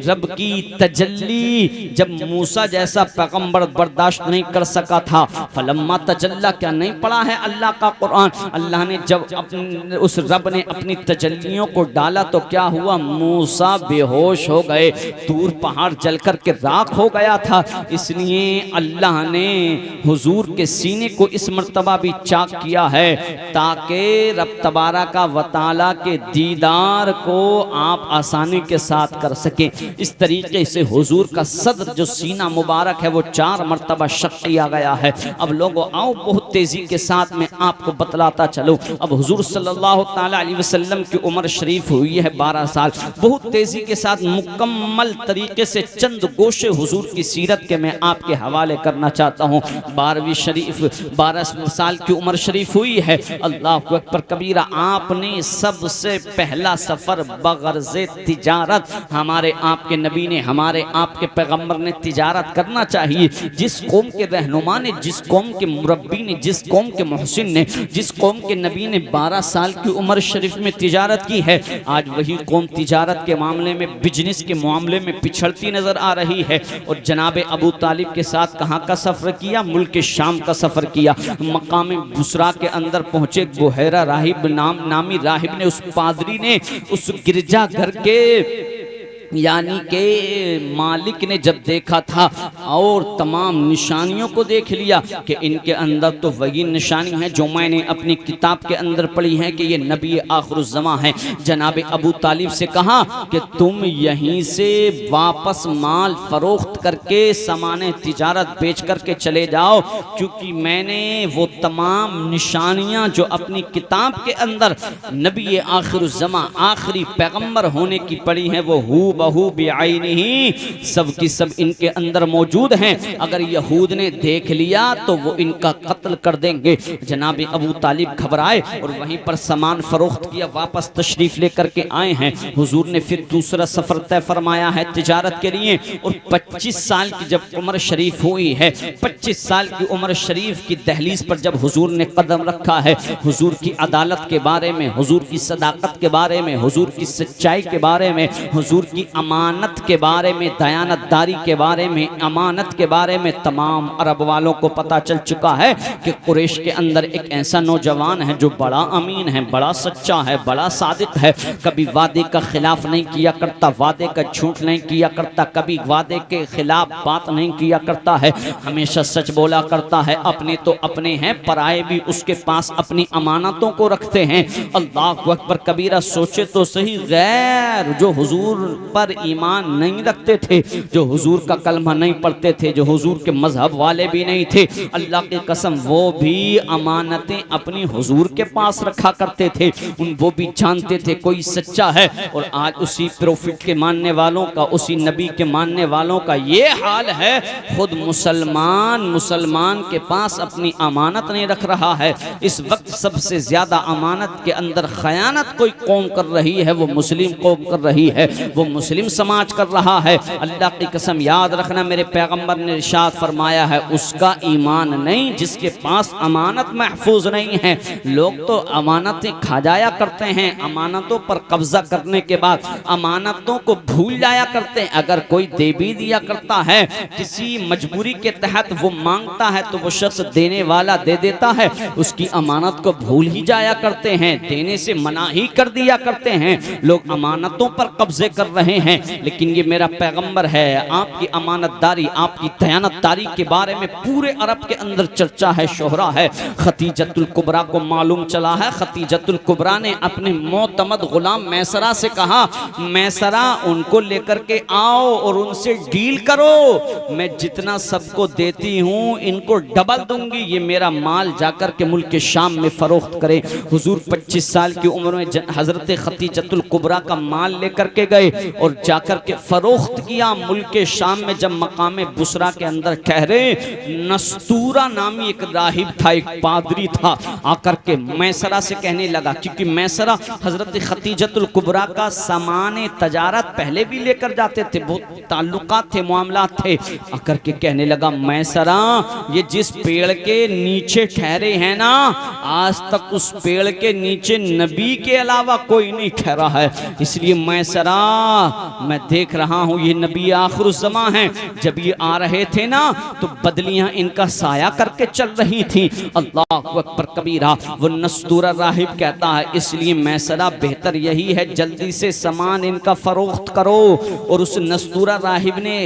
रब की तजल्ली, जब मूसा जैसा पैगंबर बर्दाश्त नहीं कर सका था, फलम्मा तजल्ला, क्या नहीं पढ़ा है अल्लाह का कुरान? अल्लाह ने जब उस रब ने अपनी तजल्लियों को डाला तो क्या हुआ? मूसा बेहोश हो गए, दूर पहाड़ जल कर के राख हो गया था। इसलिए अल्लाह ने हुजूर के सीने को इस मर्तबा भी चाक किया है ताकि रब तबारा का वताला के दीदार को आप आसानी के साथ कर सकें। इस तरीके से हुजूर का सदर जो सीना मुबारक है वो 4 मरतबा शक किया गया है। अब लोगों आओ बहुत तेजी के साथ में आपको बतलाता चलो। अब हुजूर सल्लल्लाहु ताला अलैहि वसल्लम की उम्र शरीफ हुई है 12 साल। बहुत तेजी के साथ मुकम्मल तरीके से चंद गोशे हुजूर की सीरत के मैं आपके हवाले करना चाहता हूँ। 12वीं शरीफ 12 साल की उम्र शरीफ हुई है। अल्लाह अकबर कबीरा। आपने सबसे पहला सफर बगर्ज़े तिजारत, हमारे आपके नबी ने, हमारे आपके पैगंबर ने तिजारत करना चाहिए। जिस कौम के रहनुमा ने, जिस कौम के मुरब्बी ने, जिस कौम के मोहसिन ने, जिस कौम के नबी ने 12 साल की उम्र शरीफ में तिजारत की है, आज वही कौम तिजारत के मामले में, बिजनेस के मामले में पिछड़ती नजर आ रही है। और जनाब अबू तालिब के साथ कहाँ का सफ़र किया? मुल्क शाम का सफ़र किया। मकाम बुसरा के अंदर पहुँच पहुंचे। बुहैरा राहिब नामी राहिब ने, उस पादरी ने उस गिरजा घर के यानी के मालिक ने जब देखा था और तमाम निशानियों को देख लिया कि इनके अंदर तो वही निशानी है जो मैंने अपनी किताब के अंदर पढ़ी है कि ये नबी आखिरुज़्ज़मा है। जनाब अबू तालिब से कहा कि तुम यहीं से वापस माल फरोख्त करके सामान तिजारत बेच करके चले जाओ, क्योंकि मैंने वो तमाम निशानियां जो अपनी किताब के अंदर नबी आखिरुज़्ज़मा आखिरी पैगंबर होने की पढ़ी हैं वो हू बहू बिआइनिही सब की सब इनके अंदर मौजूद हैं। अगर यहूद ने देख लिया तो वो इनका कत्ल कर देंगे। जनाब अबू तालिब घबराए और वहीं पर सामान फरोख्त किया, वापस तशरीफ लेकर के आए हैं। हुजूर ने फिर दूसरा सफर तय फरमाया है तिजारत के लिए, और 25 साल की जब उम्र शरीफ हुई है, 25 साल की उम्र शरीफ की दहलीज पर जब हुजूर ने कदम रखा है, हुजूर की अदालत के बारे में, हुजूर की सदाकत के बारे में, हुजूर की सच्चाई के बारे में, हुजूर की अमानत के बारे में, दयानतदारी के बारे में, अमानत के बारे में तमाम अरब वालों को पता चल चुका है कि कुरैश के अंदर एक ऐसा नौजवान है जो बड़ा अमीन है, बड़ा सच्चा है, बड़ा सादिक है, कभी वादे का खिलाफ नहीं किया करता, वादे का झूठ नहीं किया करता, कभी वादे के खिलाफ बात नहीं किया करता है, हमेशा सच बोला करता है। अपने तो अपने हैं, पराए भी उसके पास अपनी अमानतों को रखते हैं। अल्लाह अकबर कबीरा, सोचे तो सही, गैर जो हुजूर पर ईमान नहीं रखते थे, जो हुजूर का कलमा नहीं पढ़ते थे, जो हुजूर के मजहब वाले भी नहीं थे, अल्लाह की कसम वो भी अमानतें अपनी हुजूर के पास रखा करते थे। वो भी जानते थे कोई सच्चा है। और आज उसी प्रोफिट के मानने वालों का, उसी नबी के मानने वालों का ये हाल है। खुद मुसलमान के पास अपनी अमानत नहीं रख रहा है। इस वक्त सबसे ज्यादा अमानत के अंदर खयानत कोई कौम कर रही है, वो मुस्लिम कौम कर रही है, वो मुस्लिम समाज कर रहा है। अल्लाह की कसम याद रखना, मेरे पैगंबर ने इरशाद फरमाया है, उसका ईमान नहीं जिसके पास अमानत महफूज नहीं है। लोग तो अमानतें खा जाया करते हैं, अमानतों पर कब्जा करने के बाद अमानतों को भूल जाया करते हैं। अगर कोई दे भी दिया करता है, किसी मजबूरी के तहत वो मांगता है तो वो शख्स देने वाला दे देता है, उसकी अमानत को भूल ही जाया करते हैं, देने से मना ही कर दिया करते हैं। लोग अमानतों पर कब्जे कर रहे हैं, लेकिन ये मेरा पैगंबर है, आपकी अमानतदारी, आपकी दयानतदारी के बारे में पूरे अरब के अंदर चर्चा है, शोहरा है। खतीजतुल कुबरा को मालूम चला है, खतीजतुल कुबरा ने अपने मोतमद गुलाम मैसरा से कहा, मैसरा उनको लेकर के आओ और उनसे डील करो, मैं जितना सबको देती हूँ इनको डबल दूंगी, ये मेरा माल जाकर के मुल्क शाम में फरोख्त करे। हुजूर 25 साल की उम्र में हजरत खतीजतुल कुबरा का माल लेकर के गए और जाकर के फरोख्त किया मुल्क शाम में। जब मकामे बुसरा के अंदर ठहरे, नस्तूरा नामी एक राहिब था, एक पादरी था, आकर के मैसरा से कहने लगा, क्योंकि मैसरा हजरत खतीजतुल कुबरा का सामान तजारत पहले भी लेकर जाते थे, बहुत ताल्लुकात थे, मामलात थे। आकर के कहने लगा, मैसरा ये जिस पेड़ के नीचे ठहरे हैं ना, आज तक उस पेड़ के नीचे नबी के अलावा कोई नहीं ठहरा है, इसलिए मैसरा मैं देख रहा हूँ ये नबी आखिरुज़्ज़मा हैं। जब ये आ रहे थे ना तो बदलियां इनका साया करके चल रही थी। अल्लाह अकबर कबीरा। वो नस्तूरा राहिब कहता है, इसलिए मैसरा बेहतर यही है जल्दी से सामान इनका फरोख्त करो। और उस नस्तूरा राहिब ने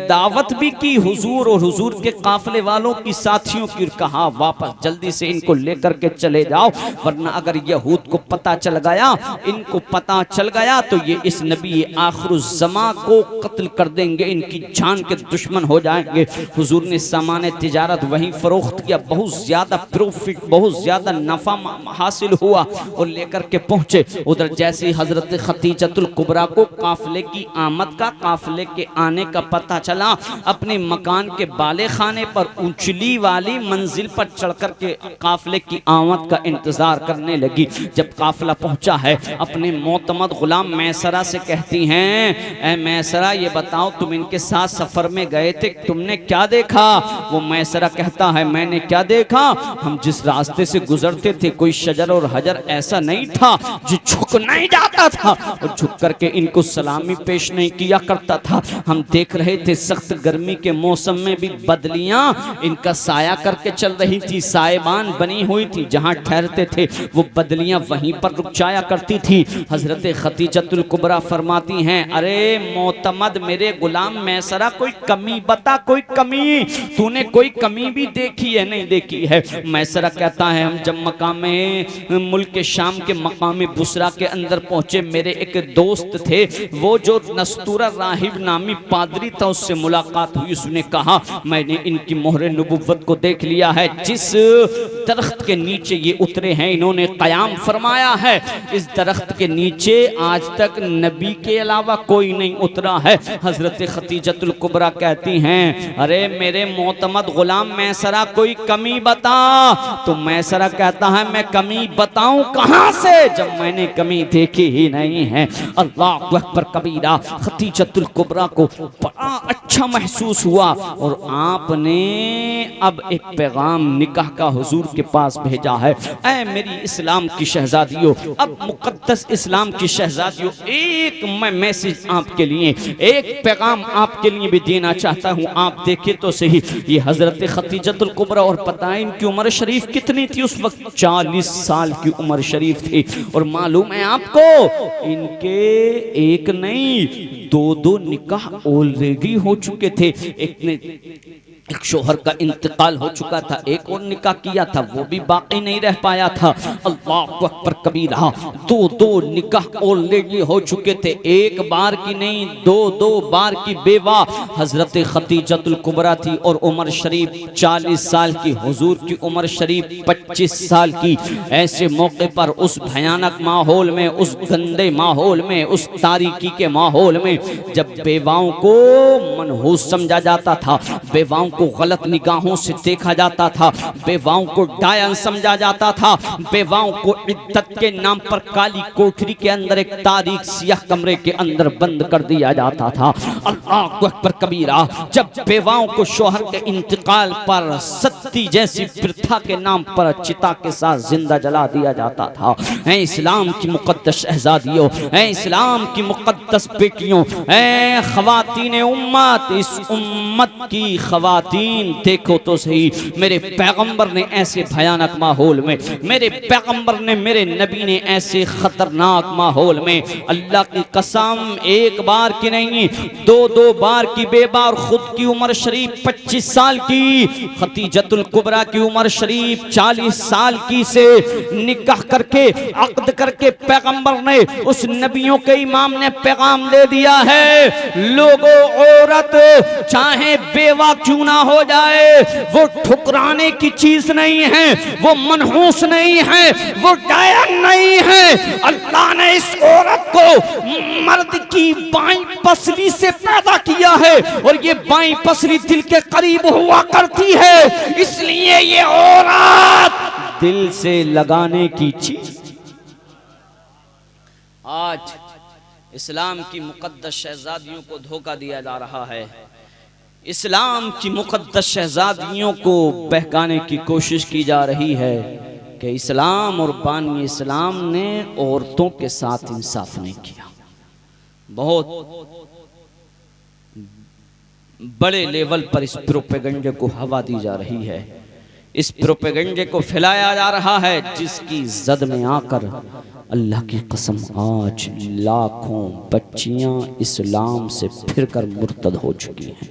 दावत भी की हुजूर और हुजूर के काफले वालों की, साथियों की, कहा वापस जल्दी से इनको लेकर के चले जाओ, वरना अगर यहूद को पता चल गया, इनको पता चल गया तो ये इस नबी आखिरुज़्ज़मा को कत्ल कर देंगे, इनकी जान के दुश्मन हो जाएंगे। हुजूर ने सामान तिजारत वहीं फरोख्त किया, बहुत ज्यादा प्रॉफिट, बहुत ज्यादा नफा हासिल हुआ और लेकर के पहुंचे उधर। जैसे हजरत खतीजतुल कुबरा को काफले की आमद का, काफले के आने का पता चला, अपने मकान के बाले खाने पर ऊंचली वाली मंजिल पर चढ़ कर के काफले की आमद का इंतजार करने लगी। जब काफला पहुंचा है, अपने मोतमद गुलाम मैसरा से कहती कहती हैं, ऐ मैसरा ये बताओ तुम इनके साथ सफर में गए थे, तुमने क्या देखा? वो मैसरा कहता है मैंने क्या देखा, हम जिस रास्ते से गुजरते थे कोई शजर और हजर ऐसा नहीं था जो झुक नहीं जाता था और झुक करके इनको सलामी पेश नहीं किया करता था। हम देख रहे थे सख्त गर्मी के मौसम में भी बदलियां इनका साया करके चल रही थी, सायबान बनी हुई थी, जहां ठहरते थे वो बदलियां वहीं पर रुक जाया करती थी। हजरत खतीजतुल कुबरा फरमाती हैं, अरे मोतमद मेरे गुलाम मैसरा कोई कमी बता, कोई कमी तूने कोई कमी भी देखी है? नहीं देखी है। मैसरा कहता है हम जब मकामे मुल्क शाम के मकामे बुसरा के अंदर पहुंचे, मेरे एक दोस्त थे, वो जो नस्तूरा राहिब नामी पादरी था, उससे मुलाकात हुई। उसने कहा मैंने इनकी मोहरे नबुव्वत को देख लिया है, जिस दरख्त के नीचे ये उतरे हैं इन्होंने कयाम फरमाया है, इस दरख्त के नीचे आज तक नबी के अलावा कोई नहीं उतरा है। हजरत खतीजतुल कुबरा कहती हैं, अरे मेरे मोतमद गुलाम मैसरा कोई कमी बता। तो मैसरा कहता है मैं कमी बताऊं कहां से, जब मैंने कमी देखी ही नहीं है। अल्लाह अकबर कबीरा। खतीजतुल कुबरा को बड़ा अच्छा महसूस हुआ और आपने अब एक पैगाम निकाह का हुजूर के पास भेजा है। ऐ मेरी इस्लाम की शहजादियों, अब मुकद्दस इस्लाम की शहजादियों, एक मैं मैसेज आपके लिए, एक पैगाम आपके लिए भी देना चाहता हूँ। आप देखे तो सही, ये हजरत खतीजतुल कुबरा, और पता है इनकी उम्र शरीफ कितनी थी उस वक्त? 40 साल की उम्र शरीफ थी। और मालूम है आपको इनके एक नहीं दो निकाह ऑलरेडी हो चुके थे। एक शोहर का इंतकाल हो चुका था, एक और निकाह किया था, वो भी बाकी नहीं रह पाया था। अल्लाह अकबर कबीरा। दो निकाह ऑलरेडी हो चुके थे, एक बार की नहीं दो बार की बेवा हजरत खतीजतुल कुबरा थी और उम्र शरीफ 40 साल की, हुजूर की उम्र शरीफ 25 साल की। ऐसे मौके पर उस भयानक माहौल में, उस गंदे माहौल में, उस तारीकी के माहौल में, जब बेवाओं को मनहूस समझा जाता था, बेवाओं को गलत निगाहों से देखा जाता था, बेवाओं को डायन समझा जाता था, बेवाओं को इद्दत के नाम पर काली कोठरी के अंदर एक तारीख सियाह कमरे के अंदर बंद कर दिया जाता था। अल्लाह अकबर कबीरा। जब बेवाओं को शोहर के इंतकाल पर सत्ती जैसी प्रथा के नाम पर चिता के साथ जिंदा जला दिया जाता था। ऐ इस्लाम की मुकद्दस शहजादियों, ऐ इस्लाम की मुकद्दस बेटियों, ऐ ख़वातीन उम्मत, इस उम्मत की ख़वातीन देखो तो सही, मेरे पैगंबर ने ऐसे भयानक माहौल में, मेरे पैगंबर ने, मेरे नबी ने ऐसे खतरनाक माहौल में, अल्लाह की कसम एक बार की नहीं दो बार की बेबा, और खुद की उम्र शरीफ 25 साल की, खतीजतुल कुबरा की उम्र शरीफ 40 साल की से निकाह करके, अक़्द करके पैगंबर ने, उस नबियों के इमाम ने पैगाम दे दिया है, लोगों औरत चाहे बेवा क्यों ना हो जाए, वो ठुकराने की चीज नहीं है, वो मनहूस नहीं है, वो डायन नहीं है। अल्लाह ने इस औरत को मर्द की बाईं पसली से पैदा किया है और ये बाईं पसली दिल के करीब हुआ करती है, इसलिए ये औरत दिल से लगाने की चीज। आज इस्लाम की मुकद्दस शहजादियों को धोखा दिया जा रहा है, इस्लाम की मुकद्दस शहजादियों को बहकाने की कोशिश की जा रही है कि इस्लाम और बानी इस्लाम ने औरतों के साथ इंसाफ नहीं किया। बहुत बड़े लेवल पर इस प्रोपेगेंडे को हवा दी जा रही है, इस प्रोपेगेंडे को फैलाया जा रहा है, जिसकी जद में आकर अल्लाह की कसम आज लाखों बच्चियां इस्लाम से फिरकर मुर्तद हो चुकी हैं,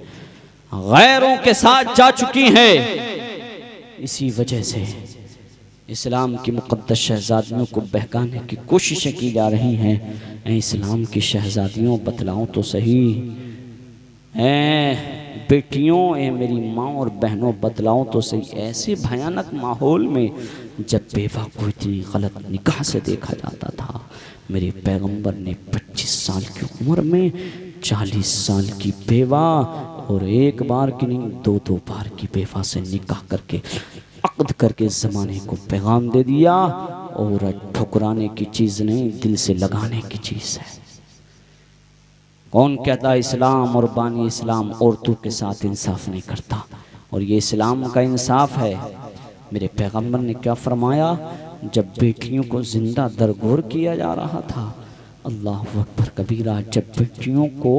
गैरों के साथ जा चुकी हैं। इसी वजह से इस्लाम की मुकद्दस शहजादियों को बहकाने की कोशिशें की जा रही हैं। इस्लाम की शहजादियों बतलाओ तो सही, बेटियों, मेरी माँ और बहनों बतलाओ तो सही, ऐसे भयानक माहौल में जब बेवा को इतनी गलत निगाह से देखा जाता था, मेरे पैगंबर ने 25 साल की उम्र में 40 साल की बेवा, और एक बार की नहीं दो बार की बेवा से निकाह करके, अक़्द करके ज़माने को पैगाम दे दिया। और ठुकराने की चीज़ नहीं, दिल से लगाने की चीज़ है। कौन कहता इस्लाम और बानी इस्लाम औरतों के साथ इंसाफ नहीं करता, और ये इस्लाम का इंसाफ है। मेरे पैगंबर ने क्या फरमाया, जब बेटियों को जिंदा दरगोर किया जा रहा था, अल्लाह अकबर कबीरा, जब बेटियों को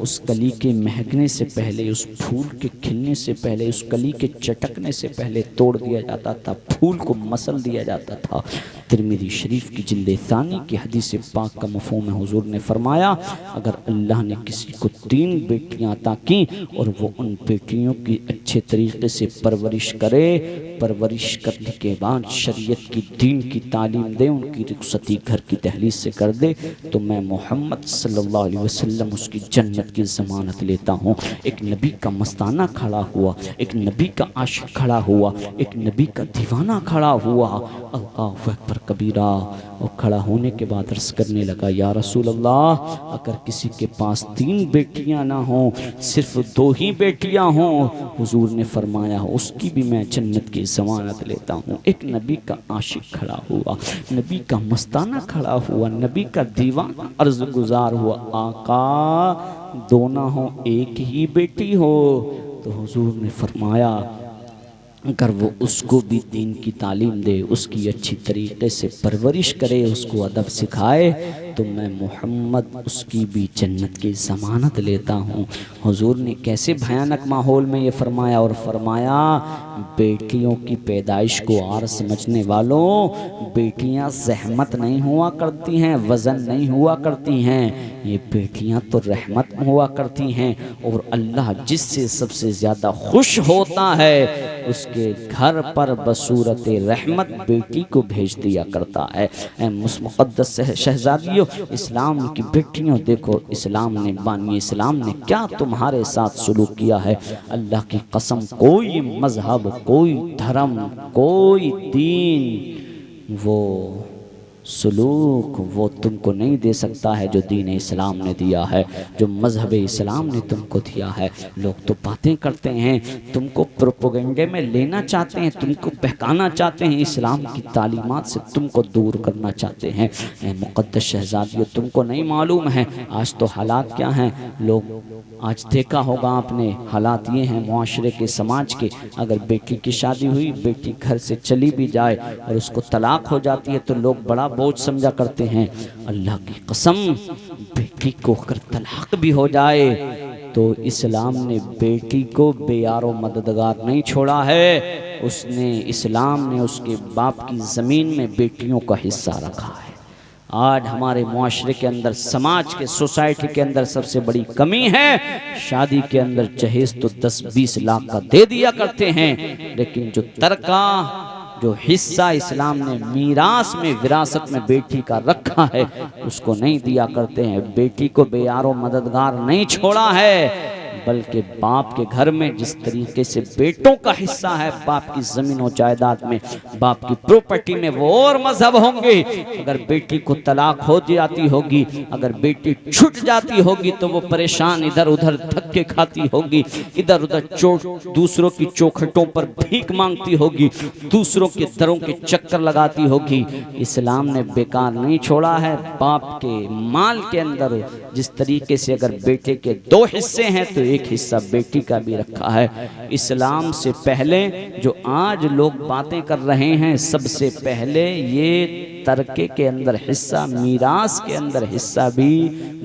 उस कली के महकने से पहले, उस फूल के खिलने से पहले, उस कली के चटकने से पहले तोड़ दिया जाता था, फूल को मसल दिया जाता था। तिरमिज़ी शरीफ की जिल्द सानी की हदीस पाक का मफ़हूम है, हुजूर ने फरमाया अगर अल्लाह ने किसी को 3 बेटियां अता की और वो उन बेटियों की अच्छे तरीके से परवरिश करे, परवरिश करने के बाद शरीयत की दीन की तालीम दे, उनकी रुखसती घर की दहलीज से कर दे, तो मैं मोहम्मद सल्लल्लाहु अलैहि वसल्लम उसकी जन्नत की ज़मानत लेता हूँ। एक नबी का मस्ताना खड़ा हुआ, एक नबी का आशिक खड़ा हुआ, एक नबी का दीवाना खड़ा हुआ, अल्लाह अकबर कबीरा। और खड़ा होने के बाद अर्ज़ करने लगा, या रसूल अल्लाह, अगर किसी के पास 3 बेटियां ना हो, सिर्फ 2 ही बेटियां हों, हुजूर ने फरमाया उसकी भी मैं जन्नत की ज़मानत लेता हूँ। एक नबी का आशिक खड़ा हुआ, नबी का मस्ताना खड़ा हुआ, नबी का दीवाना अर्ज़ गुजार हुआ, आका 2 ना हो, एक ही बेटी हो। तो हुजूर ने फरमाया अगर वो उसको भी दीन की तालीम दे, उसकी अच्छी तरीके से परवरिश करे, उसको अदब सिखाए, तो मैं मोहम्मद उसकी भी जन्नत की ज़मानत लेता हूँ। हुजूर ने कैसे भयानक माहौल में ये फरमाया, और फरमाया बेटियों की पैदाइश को आर समझने वालों, बेटियाँ ज़हमत नहीं हुआ करती हैं, वज़न नहीं हुआ करती हैं, ये बेटियाँ तो रहमत हुआ करती हैं। और अल्लाह जिससे सबसे ज़्यादा खुश होता है उसके घर पर बसूरत रहमत बेटी को भेज दिया करता है। मुक़द्दस शहज़ादियों, इस्लाम की बेटियों, देखो इस्लाम ने, बानी इस्लाम ने क्या तुम्हारे साथ सलूक किया है। अल्लाह की कसम, कोई मजहब, कोई धर्म, कोई दीन वो सलूक वो तुमको नहीं दे सकता है जो दीन इस्लाम ने दिया है, जो मज़हब इस्लाम ने तुमको दिया है। लोग तो बातें करते हैं, तुमको प्रोपोगेंडे में लेना चाहते हैं, तुमको बहकाना चाहते हैं, इस्लाम की तालीमात से तुमको दूर करना चाहते हैं। मुक़द्दस शहज़ादियों, तुमको नहीं मालूम है आज तो हालात क्या हैं। लोग आज देखा होगा आपने, हालात ये हैं मुआशरे के, समाज के, अगर बेटी की शादी हुई, बेटी घर से चली भी जाए और उसको तलाक हो जाती है तो लोग बड़ा बोझ समझा करते हैं। अल्लाह की कसम, बेटी को अगर तलाक भी हो जाए तो इस्लाम ने बेटी को बेयारो मददगार नहीं छोड़ा है। उसने, इस्लाम ने उसके बाप की ज़मीन में बेटियों का हिस्सा रखा है। आज हमारे मुआशरे के अंदर, समाज के, सोसाइटी के अंदर सबसे बड़ी कमी है, शादी के अंदर जहेज तो 10-20 लाख का दे दिया करते हैं, लेकिन जो तरका, जो हिस्सा इस्लाम ने मीरास में, विरासत में बेटी का रखा है, उसको नहीं दिया करते हैं। बेटी को बेयारो मददगार नहीं छोड़ा है, बल्कि बाप के घर में जिस तरीके से बेटों का हिस्सा है, बाप की ज़मीन और जायदाद में, बाप की प्रॉपर्टी में, वो और मजहब होंगे। अगर बेटी को तलाक हो जाती होगी, अगर बेटी छूट जाती होगी तो वो परेशान इधर उधर धक्के खाती होगी, इधर उधर दूसरों की चौखटों पर भीख मांगती होगी, दूसरों के दरों के चक्कर लगाती होगी। इस्लाम ने बेकार नहीं छोड़ा है। बाप के माल के अंदर जिस तरीके से अगर बेटे के 2 हिस्से हैं तो एक हिस्सा बेटी का भी रखा है। इस्लाम से पहले जो आज लोग बातें कर रहे हैं, सबसे पहले ये तरके के अंदर हिस्सा, मीरास के अंदर हिस्सा भी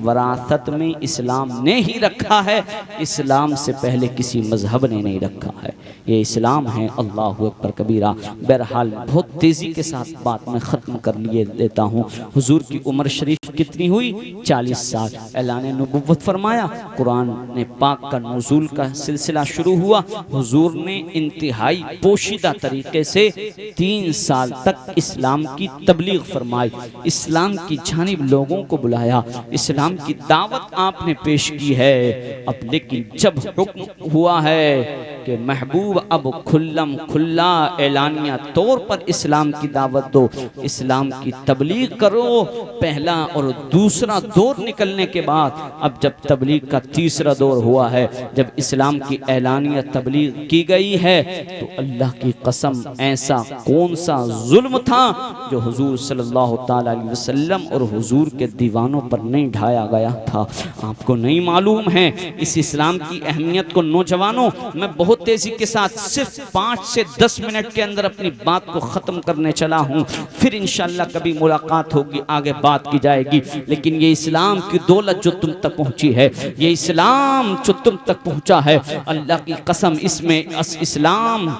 वरासत में इस्लाम ने ही रखा है। इस्लाम से पहले किसी मजहब ने नहीं रखा है, ये इस्लाम है। अल्लाहु अकबर कबीरा। बहरहाल बहुत तेज़ी के साथ बात में ख़त्म कर लिए देता हूँ। हुजूर की उम्र शरीफ कितनी हुई? 40 साल। ऐलान नबुव्वत फरमाया, कुरान ने पाक का नुज़ूल का सिलसिला शुरू हुआ। हुजूर ने इंतहाई पोशीदा तरीके से 3 साल तक इस्लाम की तबलीग फरमाई, इस्लाम की जानिब लोगों को बुलाया, इस्लाम की दावत आपने पेश की है। अब लेकिन जब हुक्म हुआ है कि महबूब अब खुल्लम खुल्ला एलानिया तौर पर इस्लाम की दावत दो, इस्लाम की तबलीग करो। पहला और दूसरा दौर निकलने के बाद अब जब तबलीग का तीसरा दौर हुआ है, जब इस्लाम की एलानिया तबलीग की गई है, तो अल्लाह की कसम ऐसा कौन सा जुल्म था जो हुजूर सल्लल्लाहु ताला अलैहि वसल्लम और हुजूर के दीवानों पर नहीं ढाया गया था। आपको नहीं मालूम है इस इस्लाम की अहमियत को। नौजवानों, मैं बहुत तेजी के साथ सिर्फ 5 से 10 मिनट के अंदर अपनी बात को खत्म करने चला हूँ, फिर इंशाअल्लाह कभी मुलाकात होगी, आगे बात की जाएगी। लेकिन ये इस्लाम की दौलत जो तुम तक पहुंची है, ये इस्लाम जो तुम तक पहुंचा है, अल्लाह की कसम इसमें इस्लाम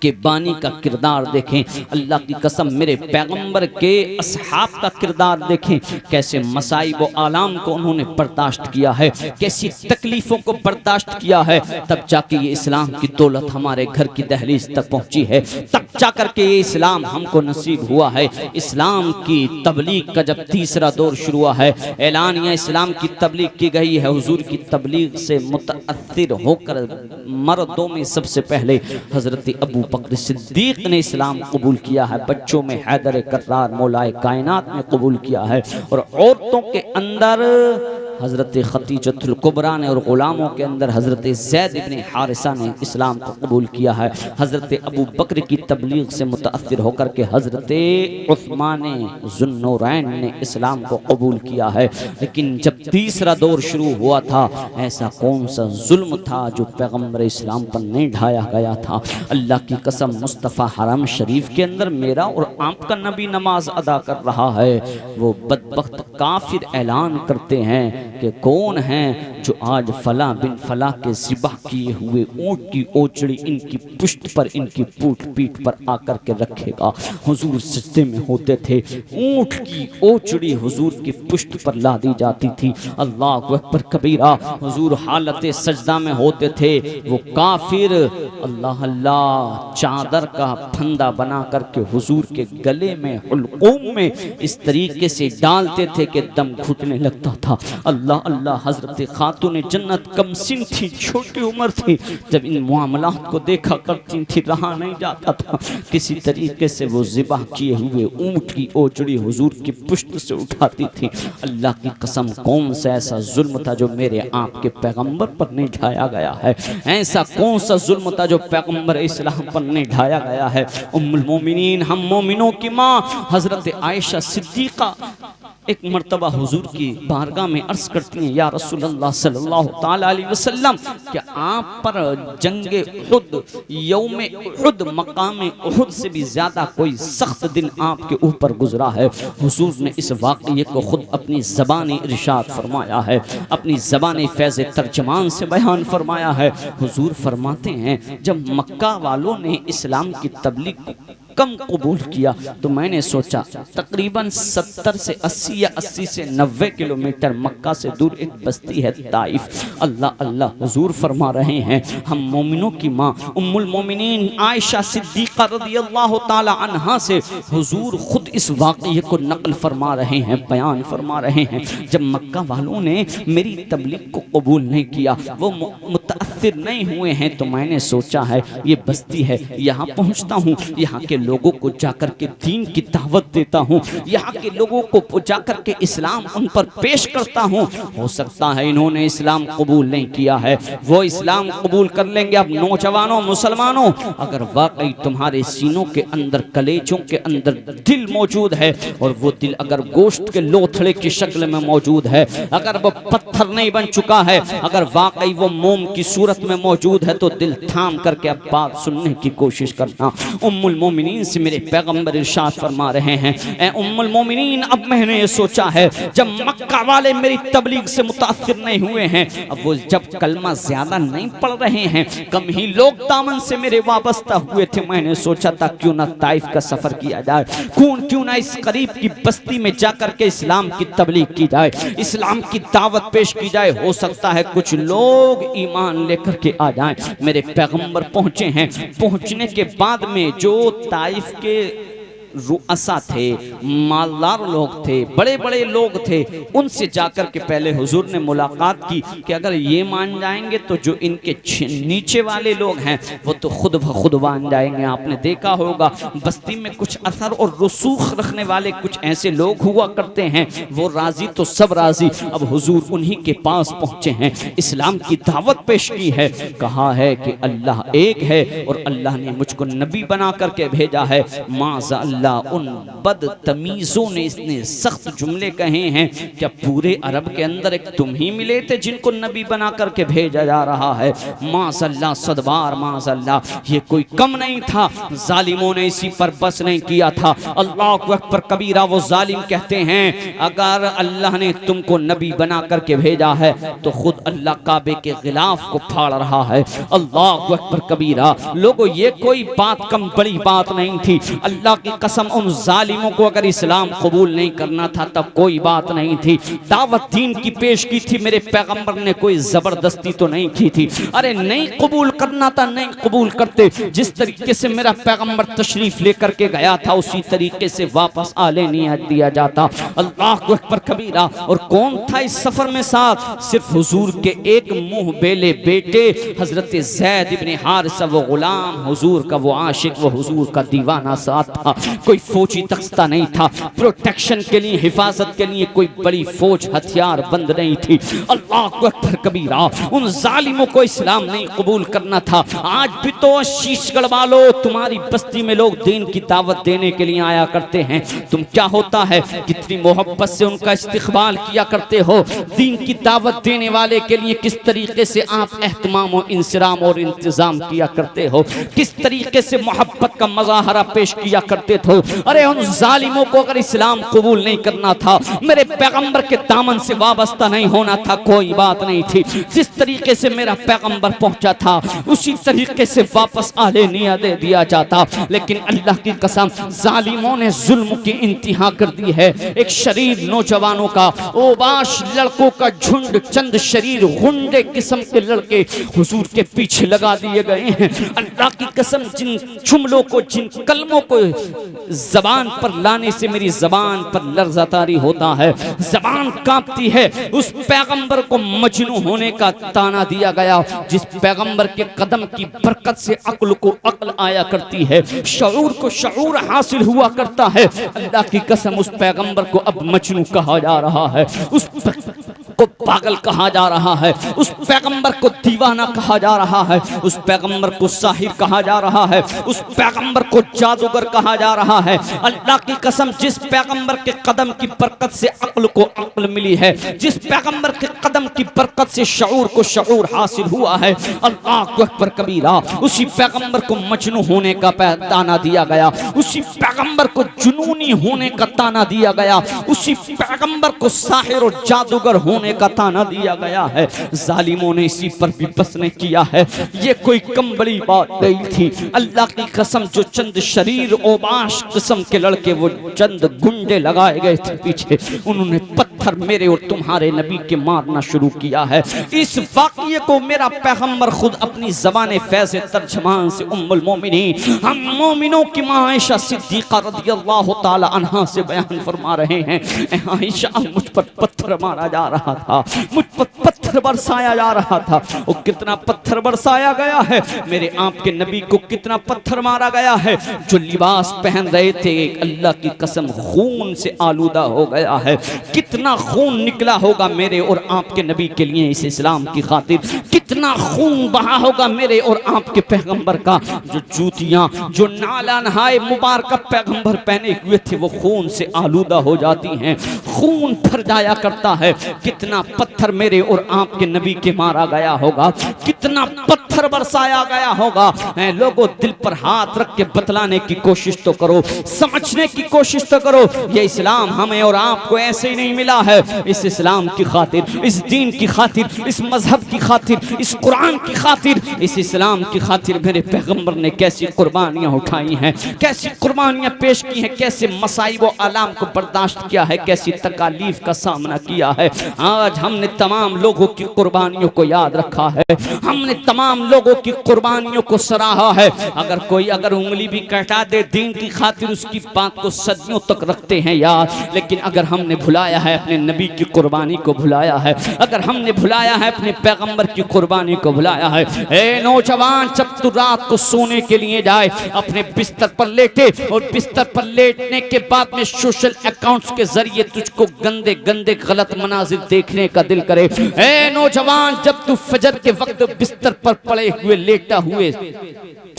के बानी का किरदार देखें, अल्लाह की कसम मेरे पैगंबर के असहाब का किरदार देखें, कैसे मसाइब व आलाम को उन्होंने बर्दाश्त किया है, कैसी तकलीफ़ों को बर्दाश्त किया है, तब जाके ये इस्लाम की दौलत हमारे घर की दहलीज तक पहुंची है, तब जाकर के ये इस्लाम हमको नसीब हुआ है। इस्लाम की तबलीग का जब तीसरा दौर शुरू हुआ है, ऐलानिया इस्लाम की तबलीग की गई है। हुजूर की तबलीग से मुतअस्सिर होकर मर्दों में सबसे पहले हज़रत अबू बकर सिद्दीक ने इस्लाम कबूल किया है, बच्चों में हैदर कर्रार मौलाए कायनात ने कबूल किया है, और औरतों के अंदर हज़रत खदीजतुल कुबरा ने और ग़ुलामों के अंदर हज़रत ज़ैद इब्न हारिसा ने इस्लाम को कबूल किया है। हज़रत अबू बकर की तबलीग से मुतअस्सिर होकर के हज़रत उस्मान ज़ुन्नूरैन ने इस्लाम को कबूल किया है। लेकिन जब तीसरा दौर शुरू हुआ था, ऐसा कौन सा जुल्म था जो पैगम्बर इस्लाम पर नहीं ढाया गया था। अल्लाह की कसम, मुस्तफ़ा हरम शरीफ के अंदर मेरा और आपका नबी नमाज अदा कर रहा है, वो बदबख्त काफिर ऐलान करते हैं कि कौन है जो आज फला बिन फला के ज़िबह किए हुए ऊँट की ओचड़ी इनकी पुष्ट पर, इनकी पीठ पर आकर के रखेगा। हुजूर सजदे में होते थे, ऊँट की ओचड़ी हुजूर की पुष्ट पर ला दी जाती थी। अल्लाह अकबर कबीरा, हुजूर हालत सजदा में होते थे, वो काफिर अल्लाह अल्लाह चादर का फंदा बना करके हुजूर के गले में हुल्कूम में इस तरीके से डालते थे कि दम घुटने लगता था। अल्लाह अल्लाह, हजरत खातून जन्नत कमसिन थी, छोटी उम्र थी, जब इन मामलात को देखा करती थी, रहा नहीं जाता था। किसी तरीके से वो ज़िबह किए हुए ऊँट की ओचड़ी हुजूर की पुष्ट से उठाती थी। अल्लाह की कसम, कौन सा ऐसा जुल्म था जो मेरे आपके पैगंबर पर नहीं ढाया गया है? ऐसा कौन सा जुल्म था जो पैगंबर इस्लाम पर नहीं ढाया गया है? उम्मुल मोमिनीन, हम मोमिनों की माँ हजरत आयशा सिद्दीक़ा एक मर्तबा हुजूर की बारगाह में अर्ज करती हैं, या रसूलल्लाह सल्लल्लाहु ताला अलैहि वसल्लम, क्या आप पर जंगे उहुद, यौमे उहुद, मकाम उहुद से भी ज़्यादा कोई सख्त दिन आपके ऊपर गुजरा है? हुजूर ने इस वाक़ये को खुद अपनी ज़बानी इरशाद फरमाया है, अपनी ज़बानी फैज़ तर्जमान से बयान फरमाया है। हुजूर फरमाते हैं, जब मक्का वालों ने इस्लाम की तबलीग को कम कबूल किया तो मैंने सोचा तकरीबन 70 से 80 या 80 से 90 किलोमीटर मक्का से दूर एक बस्ती है ताइफ। अल्लाह अल्लाह, हुजूर फरमा रहे हैं, हम मोमिनों की माँ उम्मुल मोमिनीन आयशा सिद्दीक़ा रज़ियल्लाहु ताला अन्हा से हुजूर खुद इस वाक़ये को नकल फरमा रहे हैं, बयान फरमा रहे हैं। जब मक्का वालों ने मेरी तबलीग को कबूल नहीं किया, वो मुतअस्सिर नहीं हुए हैं, तो मैंने सोचा है ये बस्ती है, यहाँ पहुँचता हूँ, यहाँ के लोगों को जाकर के दीन की दावत देता हूँ, यहाँ के लोगों को जाकर के इस्लाम उन पर पेश करता हूँ। हो सकता है इन्होंने इस्लाम कबूल नहीं किया है, वो इस्लाम कबूल कर लेंगे। अब नौजवानों मुसलमानों, अगर वाकई तुम्हारे सीनों के अंदर, कलेजों के अंदर दिल मौजूद है, और वो दिल अगर गोश्त के लोथड़े की शक्ल में मौजूद है, अगर वो पत्थर नहीं बन चुका है, अगर वाकई वो मोम की सूरत में मौजूद है, तो दिल थाम करके अब बात सुनने की कोशिश करना। उम्मुल मोमिनीन से मेरे पैगंबर इरशाद फरमा रहे हैं, ए उम्मुल मोमिनीन, अब मैंने ये सोचा है, जब मक्का वाले मेरी तबलीग से मुतासिर नहीं हुए हैं, अब वो जब कलमा ज्यादा नहीं पढ़ रहे हैं, कम ही लोग दामन से मेरे वाबस्ता हुए थे, मैंने सोचा था क्यों ना ताइफ का सफर किया जाए, क्यों ना इस करीब की बस्ती में जाकर के इस्लाम की तबलीग की जाए, इस्लाम की दावत पेश की जाए। हो सकता है कुछ लोग ईमान लेकर के आ जाएं। मेरे पैगंबर पहुंचे हैं, पहुंचने के बाद में जो ताइफ के रुअसा थे, मालदार लोग थे, बड़े बड़े लोग थे, उनसे जाकर के पहले हुजूर ने मुलाकात की कि अगर ये मान जाएंगे तो जो इनके नीचे वाले लोग हैं वो तो खुद ब खुद मान जाएंगे। आपने देखा होगा बस्ती में कुछ असर और रसूख रखने वाले कुछ ऐसे लोग हुआ करते हैं, वो राजी तो सब राजी। अब हुजूर उन्हीं के पास पहुंचे हैं, इस्लाम की दावत पेश की है, कहा है कि अल्लाह एक है और अल्लाह ने मुझको नबी बना करके भेजा है। माज़अल्लाह उन बदतमीजों ने इतने सख्त जुमले कहे हैं, क्या पूरे अरब के अंदर एक तुम ही मिले थे जिनको नबी बना करके भेजा जा रहा है? माज़अल्लाह सदबार माज़अल्लाह, ये कोई कम नहीं था, जालिमों ने इसी पर बस नहीं किया था। अल्लाहु अकबर कबीरा। वो जालिम कहते हैं अगर अल्लाह ने तुमको नबी बना करके भेजा है तो खुद अल्लाह काबे के गिलाफ को फाड़ रहा है। अल्लाहु अकबर कबीरा। लोगों ये कोई बात कम बड़ी बात नहीं थी। अल्लाह की कसम उन जालिमों को अगर इस्लाम कबूल नहीं करना था तब कोई बात नहीं थी। दावत दीन की पेश की थी, मेरे पैगंबर ने कोई जबरदस्ती तो नहीं की थी। अरे नहीं कबूल करना था, नहीं कबूल करते। जिस तरीके से मेरा पैगंबर तशरीफ लेकर के गया था उसी तरीके से वापस आले नहीं दिया जाता। अल्लाह अकबर कबीरा। और कौन था इस सफर में साथ? सिर्फ हुजूर के एक मुंह बेले बेटे हजरत ज़ैद इब्ने हारिसा, वो गुलाम हुजूर का, वो आशिक, वो हुजूर का दीवाना साथ था। कोई फौजी तख्ता नहीं था, प्रोटेक्शन के लिए, हिफाजत के लिए कोई बड़ी फौज हथियार बंद नहीं थी। अल्लाह अकबर कबीरा। उन जालिमों को इस्लाम नहीं कबूल करना था। आज भी तो शीशगढ़ वालों, तुम्हारी बस्ती में लोग दीन की दावत देने के लिए आया करते हैं। तुम क्या होता है कितनी मोहब्बत से उनका इस्तिकबाल किया करते हो। दीन की दावत देने वाले के लिए किस तरीके से आप एहतमाम और इंसराम और इंतजाम किया करते हो, किस तरीके से मोहब्बत का मजाहरा पेश किया करते थे। अरे उन जालिमों को अगर इस्लाम कबूल नहीं करना था, मेरे पैगंबर के दामन से वाबस्ता नहीं होना था, कोई बात नहीं थी। जिस तरीके से मेरा पैगंबर पहुंचा था उसी तरीके से वापस आले निया दे दिया जाता। लेकिन अल्लाह की कसम जालिमों ने जुल्म की इंतहा कर दी है। एक शरीर नौजवानों का, ओबाश लड़कों का झुंड, चंद शरीर गुंडे किस्म के लड़के हुजूर के पीछे लगा दिए गए हैं। अल्लाह की कसम जिन जुमलों को, जिन कलमों को जबान पर लाने से मेरी जबान पर लर्जा तारी होता है, जबान कांपती है। उस पैगंबर को मजनू होने का ताना दिया गया जिस पैगंबर के कदम की बरकत से अक्ल को अक्ल आया करती है, शऊर को शऊर हासिल हुआ करता है। अल्लाह की कसम उस पैगंबर को अब मजनू कहा जा रहा है, उस को पागल कहा जा रहा है, उस पैगंबर को दीवाना कहा जा रहा है, उस पैगंबर को साहिर कहा जा रहा है, उस पैगंबर को जादूगर कहा जा रहा है। अल्लाह की कसम जिस पैगंबर के कदम की बरकत से अक्ल को अक्ल मिली है, जिस पैगंबर के कदम की बरकत से शऊर को शऊर हासिल हुआ है, अल्लाह अकबर कबीरा, उसी पैगंबर को मजनू होने का ताना दिया गया, उसी पैगंबर को जुनूनी होने का ताना दिया गया, उसी पैगंबर को साहिर और जादूगर होने का ताना दिया गया है। जालिमों ने इसी पर भी बस नहीं किया है। ये कोई कम बड़ी बात नहीं थी। अल्लाह की कसम जो चंद शरीर ओबाश किस्म के लड़के, वो चंद गुंडे लगाए गए थे पीछे, उन्होंने पत्थर मेरे और तुम्हारे नबी के मारना शुरू किया है। इस वाक़ये को मेरा पैगंबर खुद अपनी ज़बान फैज़ तर्जमान से उम्मुल मोमिनीन, हम मोमिनों की माँ आयशा सिद्दीक़ा रज़ियल्लाहु ताला अन्हा से बयान फरमा रहे हैं, आयशा मुझ पर पत्थर मारा जा रहा था, मुझ पर पत्थर बरसाया जा रहा था। वो कितना पत्थर बरसाया गया है, मेरे आपके नबी को कितना पत्थर मारा गया है। जो लिबास पहन रहे थे अल्लाह की कसम खून से आलूदा हो गया है। कितना खून निकला होगा मेरे और आपके नबी के लिए इस इस्लाम की खातिर, कितना खून बहा होगा मेरे और आपके पैगंबर का। जो जूतियां, जो नाला नहाए मुबारक पैगंबर पहने हुए थे वो खून से आलूदा हो जाती हैं, खून भर जाया करता है। कितना पत्थर मेरे और आपके नबी के मारा गया होगा, कितना पत्थर बरसाया गया होगा। लोगों दिल पर हाथ रख के बतलाने की कोशिश तो करो, समझने की कोशिश तो करो। ये इस्लाम हमें और आपको ऐसे ही नहीं मिला है। इस इस्लाम की खातिर, इस दीन की खातिर, इस मजहब की खातिर, इस कुरान की खातिर, इस इस्लाम की खातिर मेरे पैगंबर ने कैसी कुर्बानियां उठाई हैं, कैसी कुर्बानियां पेश की हैं, कैसे मसाइब व आलाम को बर्दाश्त किया है, कैसी तकालीफ का सामना किया है। आज हमने तमाम लोगों की कुर्बानियों को याद रखा है, हमने तमाम लोगों की कुर्बानियों को सराहा है। अगर कोई अगर उंगली भी कटा दे दीन की खातिर, उसकी बात को सदियों तक रखते हैं याद। लेकिन अगर हमने भुलाया है अपने नबी की कुर्बानी को भुलाया है, अगर हमने भुलाया है अपने पैगंबर की कुर्बानी को भुलाया है। ए नौजवान, जब तू रात को सोने के लिए जाए, अपने बिस्तर पर लेटे और बिस्तर पर लेटने के बाद में सोशल अकाउंट्स के जरिए तुझको गंदे गंदे गलत मनाजिर देखने का दिल करे। ए नौजवान, जब तू फजर के वक्त बिस्तर पर पड़े हुए लेटा हुए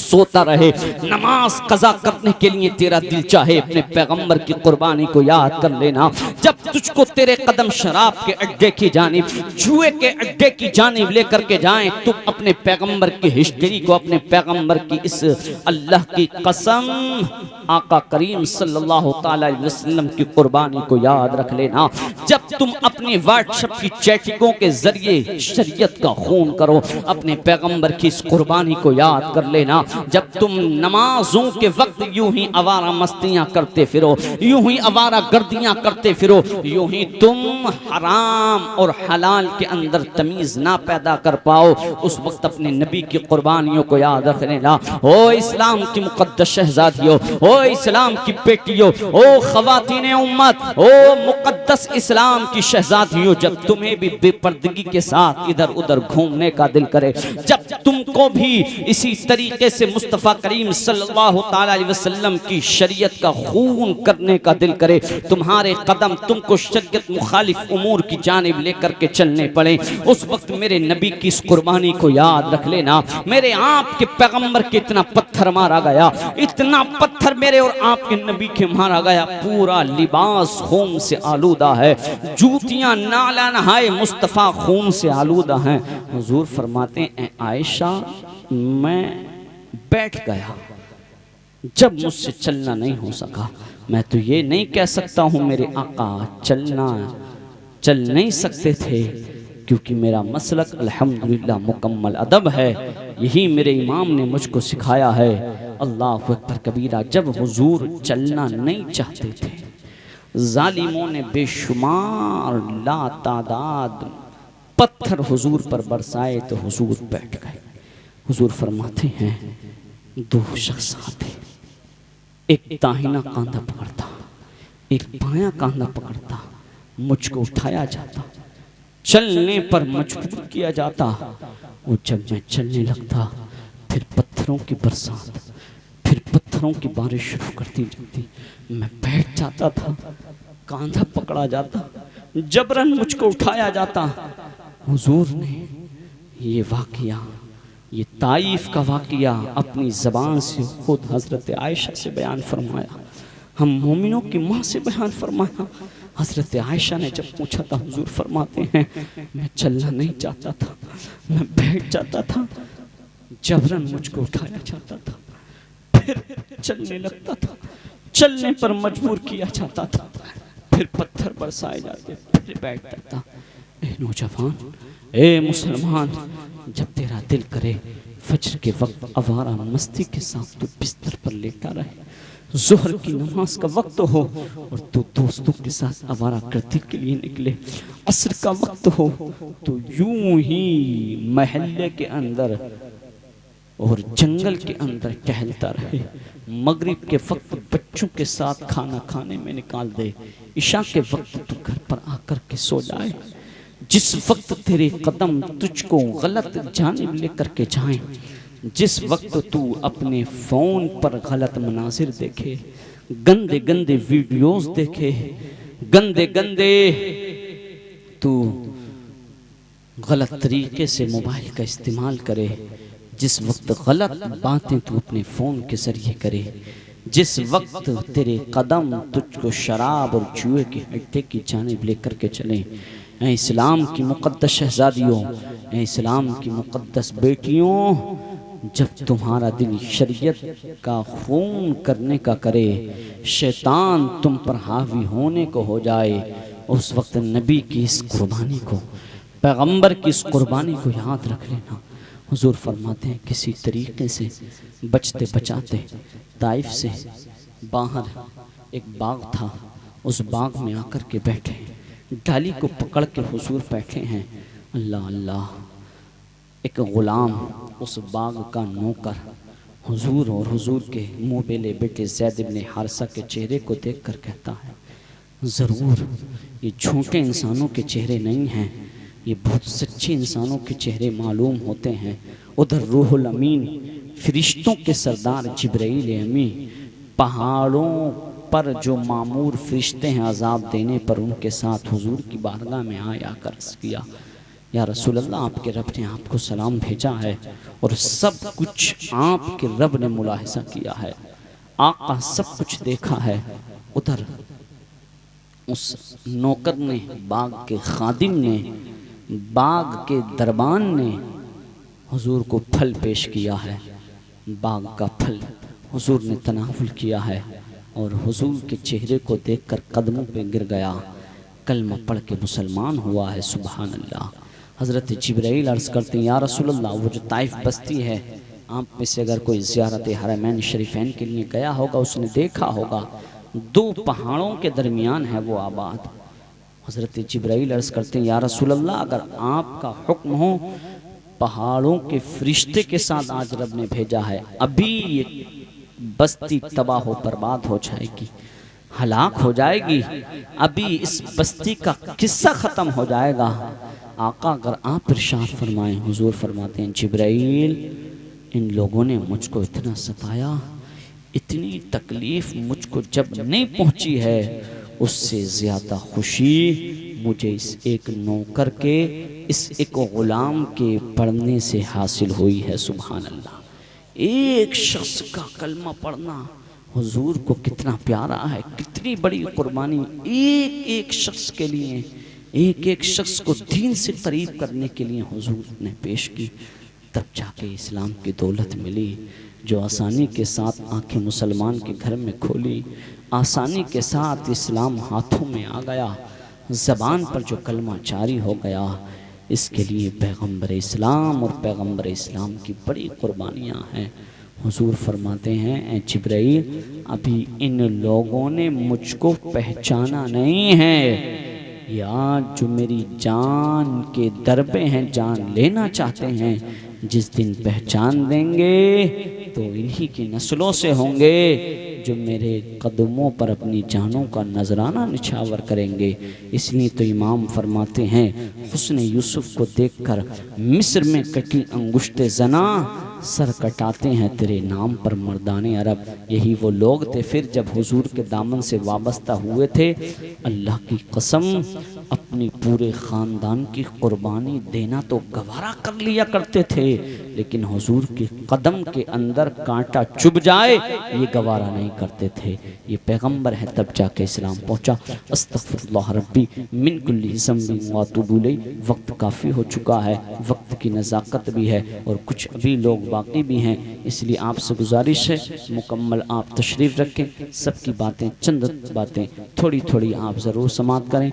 सोता रहे, नमाज कज़ा करने के लिए तेरा दिल चाहे, अपने पैगंबर की कुर्बानी को याद कर लेना। जब तुझको तेरे कदम शराब के अड्डे की जानिब, जुए के अड्डे की जानिब लेकर के जाएं, तुम अपने पैगंबर की हिस्ट्री को, अपने पैगंबर की इस अल्लाह की कसम आका करीम सल्लल्लाहु ताला अलैहि वसल्लम की कुर्बानी को याद रख लेना। जब तुम अपनी व्हाट्सएप की चैटिंगों के जरिए शरीयत का खून करो, अपने पैगंबर की इस कुर्बानी को याद कर लेना। जब तुम नमाजों के वक्त यूं ही आवारा मस्तियां करते फिरो, यूं ही आवारा गर्दियां करते फिरो, यूं ही तुम हराम और हलाल के अंदर तमीज ना पैदा कर पाओ, उस वक्त अपने नबी की कुर्बानियों को याद रख लेना। ओ इस्लाम की मुकद्दस शहजादियों, ओ इस्लाम की बेटियों, ओ खवातीने उम्मत, ओ मुकद्दस इस्लाम की शहजादियों, जब तुम्हें भी बेपर्दगी के साथ इधर उधर घूमने का दिल करे, जब तुमको भी इसी तरीके से मुस्तफ़ा करीम सल्लल्लाहु ताला अलैहि वसल्लम की शरीयत का खून करने का दिल करे, तुम्हारे कदम तुमको शरीयत मुखालिफ उमूर की जानिब लेकर के चलने पड़े, उस वक्त मेरे नबी की इस कुर्बानी को याद रख लेना। मेरे आपके पैगंबर के इतना पत्थर मारा गया, इतना पत्थर मेरे और आपके नबी के मारा गया, पूरा लिबास खून से आलूदा है, जूतियां नाला नहाए मुस्तफ़ा खून से आलूदा हैं। हुजूर फरमाते हैं, आयशा मैं बैठ गया, जब मुझसे चलना नहीं हो सका। मैं तो ये नहीं कह सकता हूँ मेरे आका चल नहीं सकते थे, क्योंकि मेरा मसलक अल्हम्दुलिल्लाह मुकम्मल अदब है, यही मेरे इमाम ने मुझको सिखाया है। अल्लाहु अकबर कबीरा। जब हुजूर चलना नहीं चाहते थे, जालिमों ने बेशुमार लातादाद पत्थर हुजूर पर बरसाए तो हुजूर बैठ गए। हुजूर फरमाते हैं, दो शख्स आते, एक दाहिना कांधा पकड़ता, एक बायां कांधा पकड़ता, मुझको उठाया जाता, चलने पर मजबूर किया जाता, और जब मैं चलने लगता फिर पत्थरों की बरसात, फिर पत्थरों की बारिश शुरू करती जाती, मैं बैठ जाता था, कांधा पकड़ा जाता, जबरन मुझको उठाया जाता। हुजूर ने ये वाकया, ये ताइफ का वाकया अपनी ज़बान से खुद हज़रत आयशा से बयान फरमाया, हम मोमिनों की माँ से बयान फरमाया। हज़रत आयशा ने जब पूछा था, हुजूर फरमाते हैं, मैं चलना नहीं चाहता था, मैं बैठ जाता था, जबरन मुझको उठाया जाता था, फिर चलने लगता था, चलने पर मजबूर किया जाता था, फिर पत्थर बरसाए जाते, फिर बैठता था। ए नौजवान, ए मुसलमान, जब तेरा दिल करे फजर के वक्त आवारा मस्ती के साथ तू बिस्तर पर लेटा रहे, जोहर की नमाज का वक्त हो और तू दोस्तों के साथ आवारा गर्दी के लिए निकले, असर का वक्त हो तो यूं ही महल्ले के अंदर और जंगल के अंदर टहलता रहे, मगरिब के वक्त बच्चों के साथ खाना खाने में निकाल दे, इशा के वक्त तू घर पर आकर के सो जाए, जिस वक्त तेरे कदम तुझको गलत जानिब लेकर के जाएं, जिस वक्त तू अपने फोन पर गलत मनाजिर देखे, गंदे गंदे वीडियोस देखे, गंदे गंदे तू गलत तरीके से मोबाइल का इस्तेमाल करे, जिस वक्त गलत बातें तू अपने फ़ोन के जरिए करे, जिस वक्त तेरे कदम तुझको शराब और जुए के अड्डे की जानिब लेकर के चले, ऐ इस्लाम की मुक़द्दस शहज़ादियों, ऐ इस्लाम की मुक़द्दस बेटियों, जब तुम्हारा दिल शरीयत का खून करने का करे, शैतान तुम पर हावी होने को हो जाए, उस वक्त नबी की इस कुर्बानी को, पैगंबर की इस कुर्बानी को याद रख लेना। हुजूर फरमाते हैं, किसी तरीके से बचते बचाते ताइफ से बाहर एक बाग था, उस बाग में आकर के बैठे, डाली को पकड़ के हुजूर बैठे हैं, अल्लाह अल्लाह। एक गुलाम उस बाग का नौकर हुजूर और हुजूर के मुँह बेले बेटे ज़ैद इब्न हारिसा के चेहरे को देखकर कहता है, ज़रूर ये झूठे इंसानों के चेहरे नहीं हैं, ये बहुत सच्चे इंसानों के चेहरे मालूम होते हैं। उधर रूहुल अमीन फरिश्तों के सरदार जिब्राईल अमी पहाड़ों पर जो मामूर फरिश्ते हैं अजाब देने पर, उनके साथ हुजूर की बारगाह में आया कर किया, या रसूल अल्लाह आपके रब ने आपको सलाम भेजा है और सब कुछ आपके रब ने मुलाहिजा किया है, आका सब कुछ देखा है। उधर उस नौकर ने, बाग के खादिम ने, बाग के दरबान ने हुजूर को फल पेश किया है। बाग का फल हुजूर ने तनावुल किया है और हुजूर के चेहरे को देखकर कदमों पे गिर गया, कलमा पढ़ के मुसलमान हुआ है। सुभान अल्लाह। हज़रत जिब्राईल अर्ज़ करते हैं, या रसूल अल्लाह, वो जो ताइफ बस्ती है, आप में से अगर कोई ज़ियारत हरमैन शरीफैन के लिए गया होगा, उसने देखा होगा 2 पहाड़ों के दरमियान है वो आबाद। हज़रत जिब्राईल अर्ज़ करते हैं, या रसूल अल्लाह, अगर आपका हुक्म हो, पहाड़ों के फरिश्ते के साथ आज रब ने भेजा है, अभी ये बस्ती तबाह हो बर्बाद हो जाएगी, हलाक हो जाएगी, अभी इस बस्ती का किस्सा ख़त्म हो जाएगा। आका अगर आप इरशाद फरमाएं, हुजूर फरमाते हैं, जिब्राईल, इन लोगों ने मुझको इतना सताया, इतनी तकलीफ़ मुझको जब नहीं पहुंची है, उससे ज़्यादा खुशी मुझे इस एक नौकर के, इस एक ग़ुलाम के पढ़ने से हासिल हुई है। सुभान अल्लाह। एक शख्स का कलमा पढ़ना हुजूर को कितना प्यारा है, कितनी बड़ी कुर्बानी एक एक शख्स के लिए, एक एक शख्स को दीन से करीब करने के लिए हुजूर ने पेश की, तब जाके इस्लाम की दौलत मिली, जो आसानी के साथ आंखें मुसलमान के घर में खोली, आसानी के साथ इस्लाम हाथों में आ गया, ज़बान पर जो कलमा जारी हो गया। इसके लिए पैगम्बर इस्लाम और पैगम्बर इस्लाम की बड़ी कुर्बानियाँ हैं। हुजूर फरमाते हैं, ए जिब्राईल, अभी इन लोगों ने मुझको पहचाना नहीं है, या जो मेरी जान के दरबे हैं, जान लेना चाहते हैं, जिस दिन पहचान देंगे तो इन्हीं की नस्लों से होंगे, जो मेरे कदमों पर अपनी जानों का नजराना निछावर करेंगे। इसलिए तो इमाम फरमाते हैं, हुस्न यूसुफ को देखकर मिस्र में कटी अंगुश्ते जना, सर कटाते हैं तेरे नाम पर मर्दाने अरब। यही वो लोग थे फिर जब हुजूर के दामन से वाबस्ता हुए थे, अल्लाह की कसम अपनी पूरे ख़ानदान की कुर्बानी देना तो गवारा कर लिया करते थे, लेकिन हुजूर के कदम के अंदर कांटा चुभ जाए ये गवारा नहीं करते थे। ये पैगंबर है तब जाके इस्लाम पहुंचा। अस्तगफिरुल्लाह रब्बी मिन कुल्ली ज़ंबिन व अतूबु इलैह। वक्त काफ़ी हो चुका है, वक्त की नज़ाकत भी है और कुछ अभी लोग बाकी भी हैं, इसलिए आपसे गुजारिश है मुकम्मल आप तशरीफ़ रखें। सबकी बातें, चंद बातें थोड़ी थोड़ी आप ज़रूर समाअत करें।